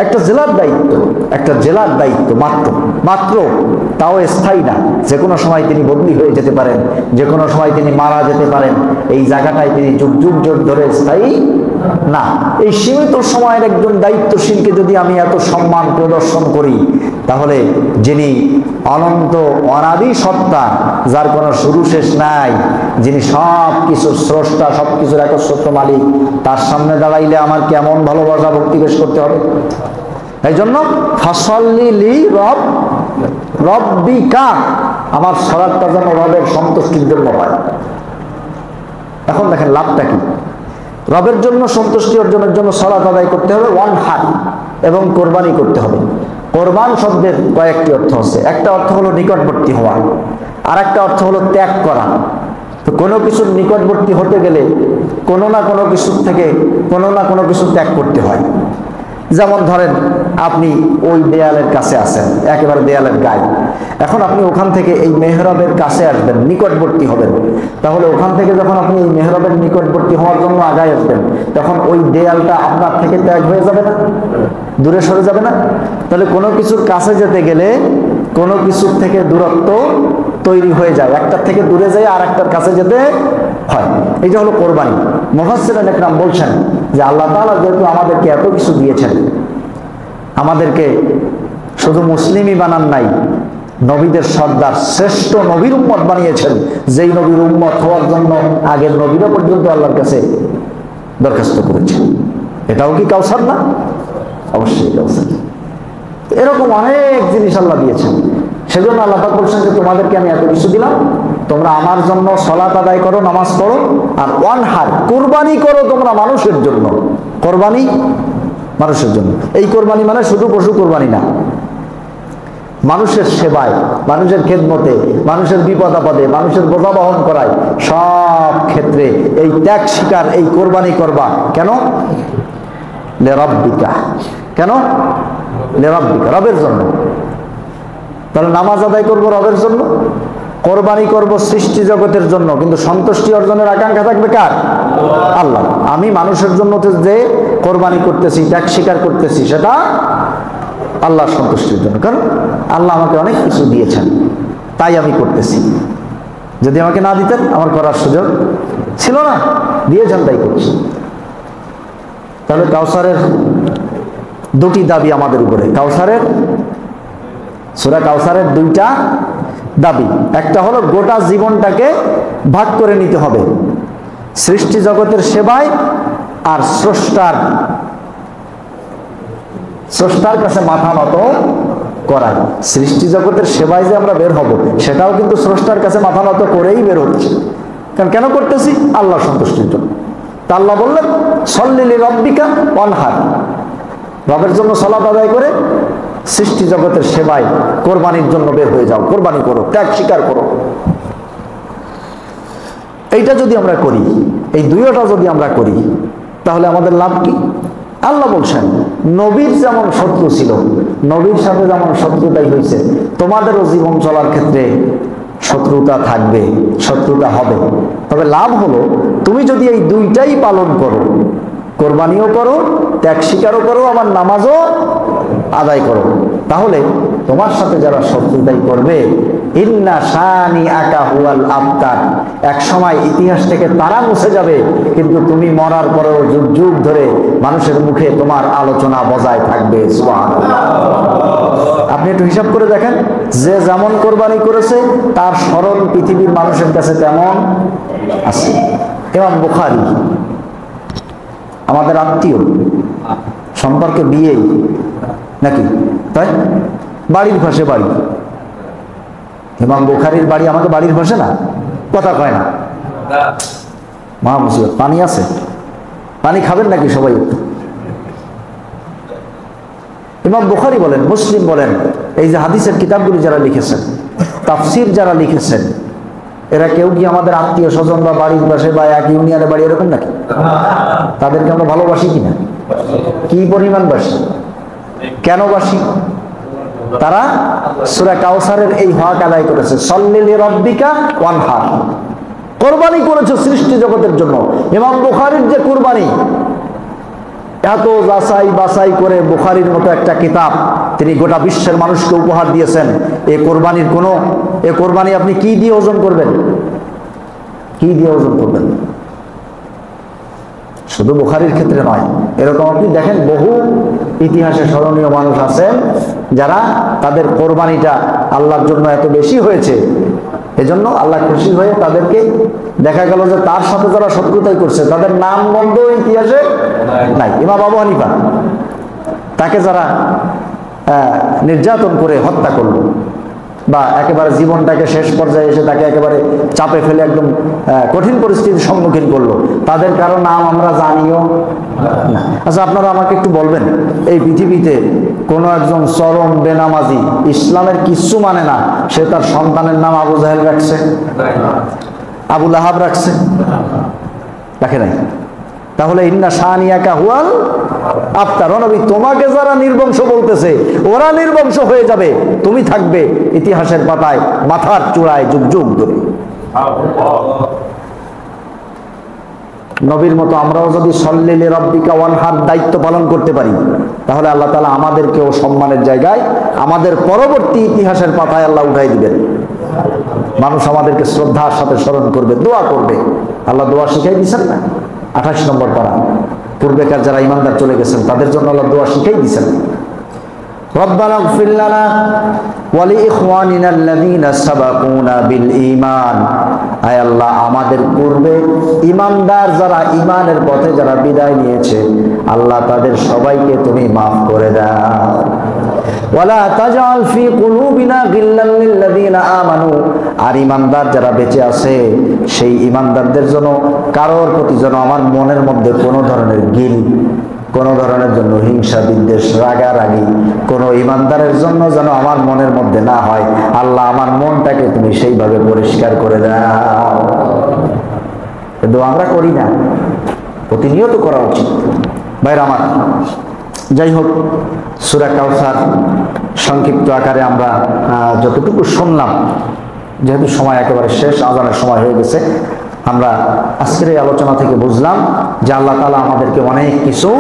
একটা জেলার দায়িত্ব, একটা জেলার দায়িত্ব মাত্র, তাও স্থায়ী না। যে কোনো সময় তিনি বদলি হয়ে যেতে পারেন, যে কোনো সময় তিনি মারা যেতে পারেন। এই জায়গাটায় তিনি যুগ যুগ ধরে স্থায়ী না। এই সীমিত সময়ের একজন দায়িত্বশীলকে যদি আমি এত সম্মান প্রদর্শন করি, তাহলে যিনি অনন্ত অনাদি সত্তা, যার কোনো শুরু শেষ নাই, যিনি সব কিছুর স্রষ্টা, সব কিছুর একচ্ছত্র মালিক, তার সামনে দাঁড়াইলে আমার কেমন ভালোবাসা ভক্তি পেশ করতে হবে। এই জন্য ফাসাল্লি লিরাব্বিকা, আমার সালাতটা যেন রবের সন্তুষ্টির জন্য হয়। এখন দেখেন লাভটা কি? রবের জন্য সন্তুষ্টি অর্জনের জন্য সালাত আদায় করতে হবে, ওয়ান হাত, এবং কোরবানি করতে হবে। কোরবান শব্দের কয়েকটি অর্থ আছে। একটা অর্থ হলো নিকটবর্তী হওয়া, আর একটা অর্থ হলো ত্যাগ করা। তো কোনো কিছুর নিকটবর্তী হতে গেলে কোনো না কোনো কিছুর থেকে কোনো না কোনো কিছু ত্যাগ করতে হয়। যেমন ধরেন আপনি ওই দেয়ালের কাছে আছেন, একেবারে দেয়ালের গায়ে, এখন আপনি ওখান থেকে এই মেহরাবের কাছে আসবেন, নিকটবর্তী হবেন। তাহলে ওখান থেকে যখন আপনি এই মেহরাবের নিকটবর্তী হওয়ার জন্য আগায় আসবেন, তখন ওই দেয়ালটা আপনার থেকে ত্যাগ হয়ে যাবে না, দূরে সরে যাবে না? তাহলে কোনো কিছুর কাছে যেতে গেলে কোনো কিছুর থেকে দূরত্ব তৈরি হয়ে যায়, একটার থেকে দূরে যায় আর একটার কাছে যেতে হয়। এটা হলো কোরবানি। মুফাসসিরিন একরাম বলছেন যে আল্লাহ তাআলা যেহেতু আমাদেরকে এত কিছু দিয়েছেন, আমাদেরকে শুধু মুসলিমই বানান নাই, নবীদের সর্দার শ্রেষ্ঠ নবীর উম্মত বানিয়েছেন, যেই নবীর উম্মত হওয়ার জন্য আগের নবীরা পর্যন্ত আল্লাহর কাছে দরখাস্ত করেছেন। এটাও কি কাউসার না? অবশ্যই কাউসার। এরকম অনেক জিনিস আল্লাহ দিয়েছেন। সেজন্য আল্লাহ পাক বলছেন যে তোমাদেরকে আমি এত কিছু দিলাম, তোমরা আমার জন্য সালাত আদায় করো, নামাজ পড়ো, আর ওয়ানহার কুরবানি করো তোমরা মানুষের জন্য। কোরবানি মানুষের জন্য। এই কোরবানি মানে শুধু পশু কোরবানি না, মানুষের সেবায়, মানুষের খেদমতে, মানুষের বিপদ আপদে, মানুষের বোঝা বহন করায়, সব ক্ষেত্রে এই ত্যাগ স্বীকার, এই কোরবানি করবা। কেন? লিরাব্বিকা। কেন? লিরাব্বিকা, রবের জন্য। তাহলে নামাজ আদায় করবো রবের জন্য, কোরবানি করব সৃষ্টি জগতের জন্য, কিন্তু সন্তুষ্টি অর্জনের আকাঙ্ক্ষা থাকবে কার? আল্লাহ। আমি মানুষের জন্য যে কোরবানি করতেছি, ত্যাগ স্বীকার করতেছি, সেটা আল্লাহর সন্তুষ্টির জন্য। কারণ আল্লাহ আমাকে অনেক কিছু দিয়েছেন, তাই আমি করতেছি। যদি আমাকে না দিতেন আমার করার সুযোগ ছিল না, দিয়েছেন তাই করছি। তাহলে কাউসারের দুটি দাবি আমাদের উপরে। কাউসারের, সূরা কাউসারের দুইটা দাবি। একটা হলো গোটা জীবনটাকে ভাগ করে নিতে হবে সৃষ্টি জগতের সেবায় আর স্রষ্টার কাছে মাথা নত করাই। সৃষ্টি জগতের সেবায় যে আমরা বের হব, সেটাও কিন্তু স্রষ্টার কাছে মাথা নত করেই বের হচ্ছে। কারণ কেন করতেছি? আল্লাহ সন্তুষ্টির জন্য। তা আল্লাহ বললেন সল্লি লিরাব্বিকা ওয়ানহার, রবের জন্য সালাত আদায় করে সৃষ্টি জগতের সেবায় কোরবানির জন্য বের হয়ে যাও, কোরবানি করো, ত্যাগ স্বীকার করো। এইটা যদি আমরা করি, এই দুইটা যদি আমরা করি, তাহলে আমাদের লাভ কি? আল্লাহ বলছেন নবীর যেমন শত্রু ছিল, নবীর সাথে যেমন শত্রুতাই হয়েছে, তোমাদেরও জীবন চলার ক্ষেত্রে শত্রুতা থাকবে, শত্রুতা হবে। তবে লাভ হলো তুমি যদি এই দুইটাই পালন করো, কোরবানিও করো, ত্যাগ স্বীকারও করো, আবার নামাজও আদায় করো, তাহলে তোমার সাথে যারা শত্রুতাই করবে, ইন্না শানি আকা হুয়াল আবতার, এক সময় ইতিহাস থেকে তারা মুছে যাবে, কিন্তু তুমি মরার পরেও যুগ যুগ ধরে মানুষের মুখে তোমার আলোচনা বজায় থাকবে। সুবহানাল্লাহ। আপনি একটু হিসাব করে দেখেন, যে যেমন কোরবানি করেছে তার স্মরণ পৃথিবীর মানুষের কাছে তেমন আছে। ইমাম বুখারী আমাদের আত্মীয়, সম্পর্কে বিয়েই নাকি, তাই বাড়ির পাশে বাড়ি। ইমাম বুখারীর বাড়ি আমাকে বাড়ির পাশে না, কথা কয় না, মহা মুসিবত। পানি আছে? পানি খাবেন নাকি সবাই? ইমাম বুখারী বলেন, মুসলিম বলেন, এই যে হাদিসের কিতাবগুলি যারা লিখেছেন, তাফসির যারা লিখেছেন, এরা কেউ কি আমাদের আত্মীয় স্বজন বা বাড়ির পাশে বা এক ইউনিয়নের বাড়ি এরকম নাকি? তাদেরকে আমরা ভালোবাসি কিনা? কি পরিমাণ বাসি? কেন বাসি? তারা সূরা কাউসারের এই হক আদায় করেছে, সল্লি লিরাব্বিকা ওয়ানহার, কোরবানি করেছে সৃষ্টি জগতের জন্য। ইমাম বুখারীর যে কোরবানি, এত যাচাই বাছাই করে বুখারীর মতো একটা কিতাব তিনি গোটা বিশ্বের মানুষকে উপহার দিয়েছেন। এই কোরবানির এই কোরবানি আপনি কি দিয়ে ওজন করবেন? কি দিয়ে ওজন করবেন? শুধু বুখারীর ক্ষেত্রে নয়, এরকম আপনি দেখেন বহু ইতিহাসে স্মরণীয় মানুষ আছেন যারা তাদের কোরবানিটা আল্লাহর জন্য এত বেশি হয়েছে, এজন্য আল্লাহ খুশি হয়ে তাদেরকে দেখা গেল যে তার সাথে যারা শত্রুতাই করছে তাদের নাম গন্ধ ইতিহাসে নাই। ইমাম আবু হানিফা, তাকে যারা নির্যাতন করে হত্যা করলো, বা একেবারে জীবনটাকে শেষ পর্যায়ে এসে তাকে একেবারে চাপে ফেলে একদম কঠিন পরিস্থিতির সম্মুখীন করলো, তাদের কারো নাম আমরা জানিও না। আচ্ছা, আপনারা আমাকে একটু বলবেন, এই পৃথিবীতে কোনো একজন চরম বেনামাজি, ইসলামের কিচ্ছু মানে না, সে তার সন্তানের নাম আবু জাহেল রাখছে, আবু লাহাব রাখছে? রাখে নাই। তাহলে ইন্না শানিয়াকা হুয়াল আবতার, নবী তোমাকে যারা নির্বংশ বলতেছে ওরা নির্বংশ হয়ে যাবে, তুমি থাকবে ইতিহাসের পাতায় মাথার চূড়ায় যুগ যুগ ধরে। নবীর মতো আমরাও যদি সল্লিলি রাব্বিকা ওয়ানহার দায়িত্ব পালন করতে পারি, তাহলে আল্লাহ তাআলা আমাদেরকেও সম্মানের জায়গায়, আমাদের পরবর্তী ইতিহাসের পাতায় আল্লাহ উঠাই দিবেন। মানুষ আমাদেরকে শ্রদ্ধার সাথে স্মরণ করবে, দোয়া করবে। আল্লাহ দোয়া শিখাই দিয়েছেন না? 28 নম্বর পারা, পূর্বেকার যারা ইমানদার চলে গেছেন তাদের জন্য আল্লাহ দোয়া শিখাই দিয়েছেন। রব্বানা ইগফির লানা ওয়া লিইখওয়ানিনা আল্লাযীনা সাবাকুনা বিল ঈমান, আয় আল্লাহ আমাদের পূর্বে ঈমানদার যারা, ঈমানের পথে যারা বিদায় নিয়েছে, আল্লাহ তাদের সবাইকে তুমি maaf করে দাও। ওয়ালা তাজআল ফি কুলুবিনা গিল্লাল লিল্লাযীনা আমানু, আর ঈমানদার যারা বেঁচে আছে সেই ঈমানদারদের জন্য কারোর প্রতি যেন আমার মনের মধ্যে কোনো ধরনের গিল, কোনো ধরনের জন্য হিংসা বিদ্বেষ রাগারাগি কোনো ঈমানদারের জন্য যেন আমার মনের মধ্যে না হয়। আল্লাহ আমার মনটাকে তুমি সেইভাবে পরিষ্কার করে দাও। কিন্তু আমরা করি না, প্রতিনিয়ত করা উচিত। ভাইরা আমার, যাই হোক, সূরা কাউসার সংক্ষিপ্ত আকারে আমরা যতটুকু শুনলাম, যেহেতু সময় একেবারে শেষ, আজানের সময় হয়ে গেছে, আমরা আজকের এই আলোচনা থেকে বুঝলাম যে আল্লাহ তাআলা আমাদেরকে অনেক কিছু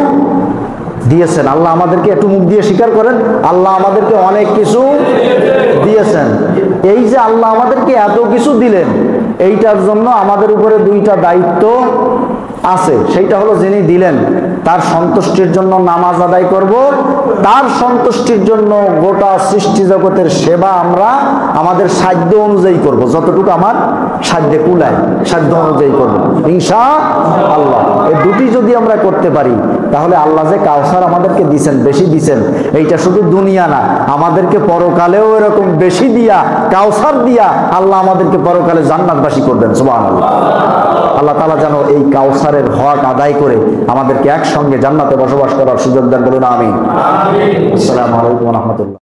দিয়েছেন। আল্লাহ আমাদেরকে একটু মুখ দিয়ে স্বীকার করেন, আল্লাহ আমাদেরকে অনেক কিছু দিয়েছেন। এই যে আল্লাহ আমাদেরকে এত কিছু দিলেন, এইটার জন্য আমাদের উপরে দুইটা দায়িত্ব আছে। সেইটা হলো, যিনি দিলেন তার সন্তুষ্টির জন্য নামাজ আদায় করব, তার সন্তুষ্টির জন্য গোটা সৃষ্টি জগতের সেবা আমরা আমাদের সাধ্য অনুযায়ী করব, যতটুকু আমার সাধ্যে কুলায় সাধ্য অনুযায়ী করব ইনশাআল্লাহ। এই দুটি যদি আমরা করতে পারি, তাহলে আল্লাহ যে কাউসার আমাদেরকে দিছেন, বেশি দিছেন, এইটা শুধু দুনিয়া না, আমাদেরকে পরকালেও এরকম বেশি দিয়া, কাউসার দিয়া আল্লাহ আমাদেরকে পরকালে জান্নাতবাসী করবেন। সুবহানাল্লাহ। আল্লাহ তাআলা যেন এই কাউসারের হক আদায় করে আমাদেরকে একসঙ্গে জান্নাতে বসবাস করার সুযোগ দেন, বলুন আমিন। আসসালামু আলাইকুম ওয়া রাহমাতুল্লাহ।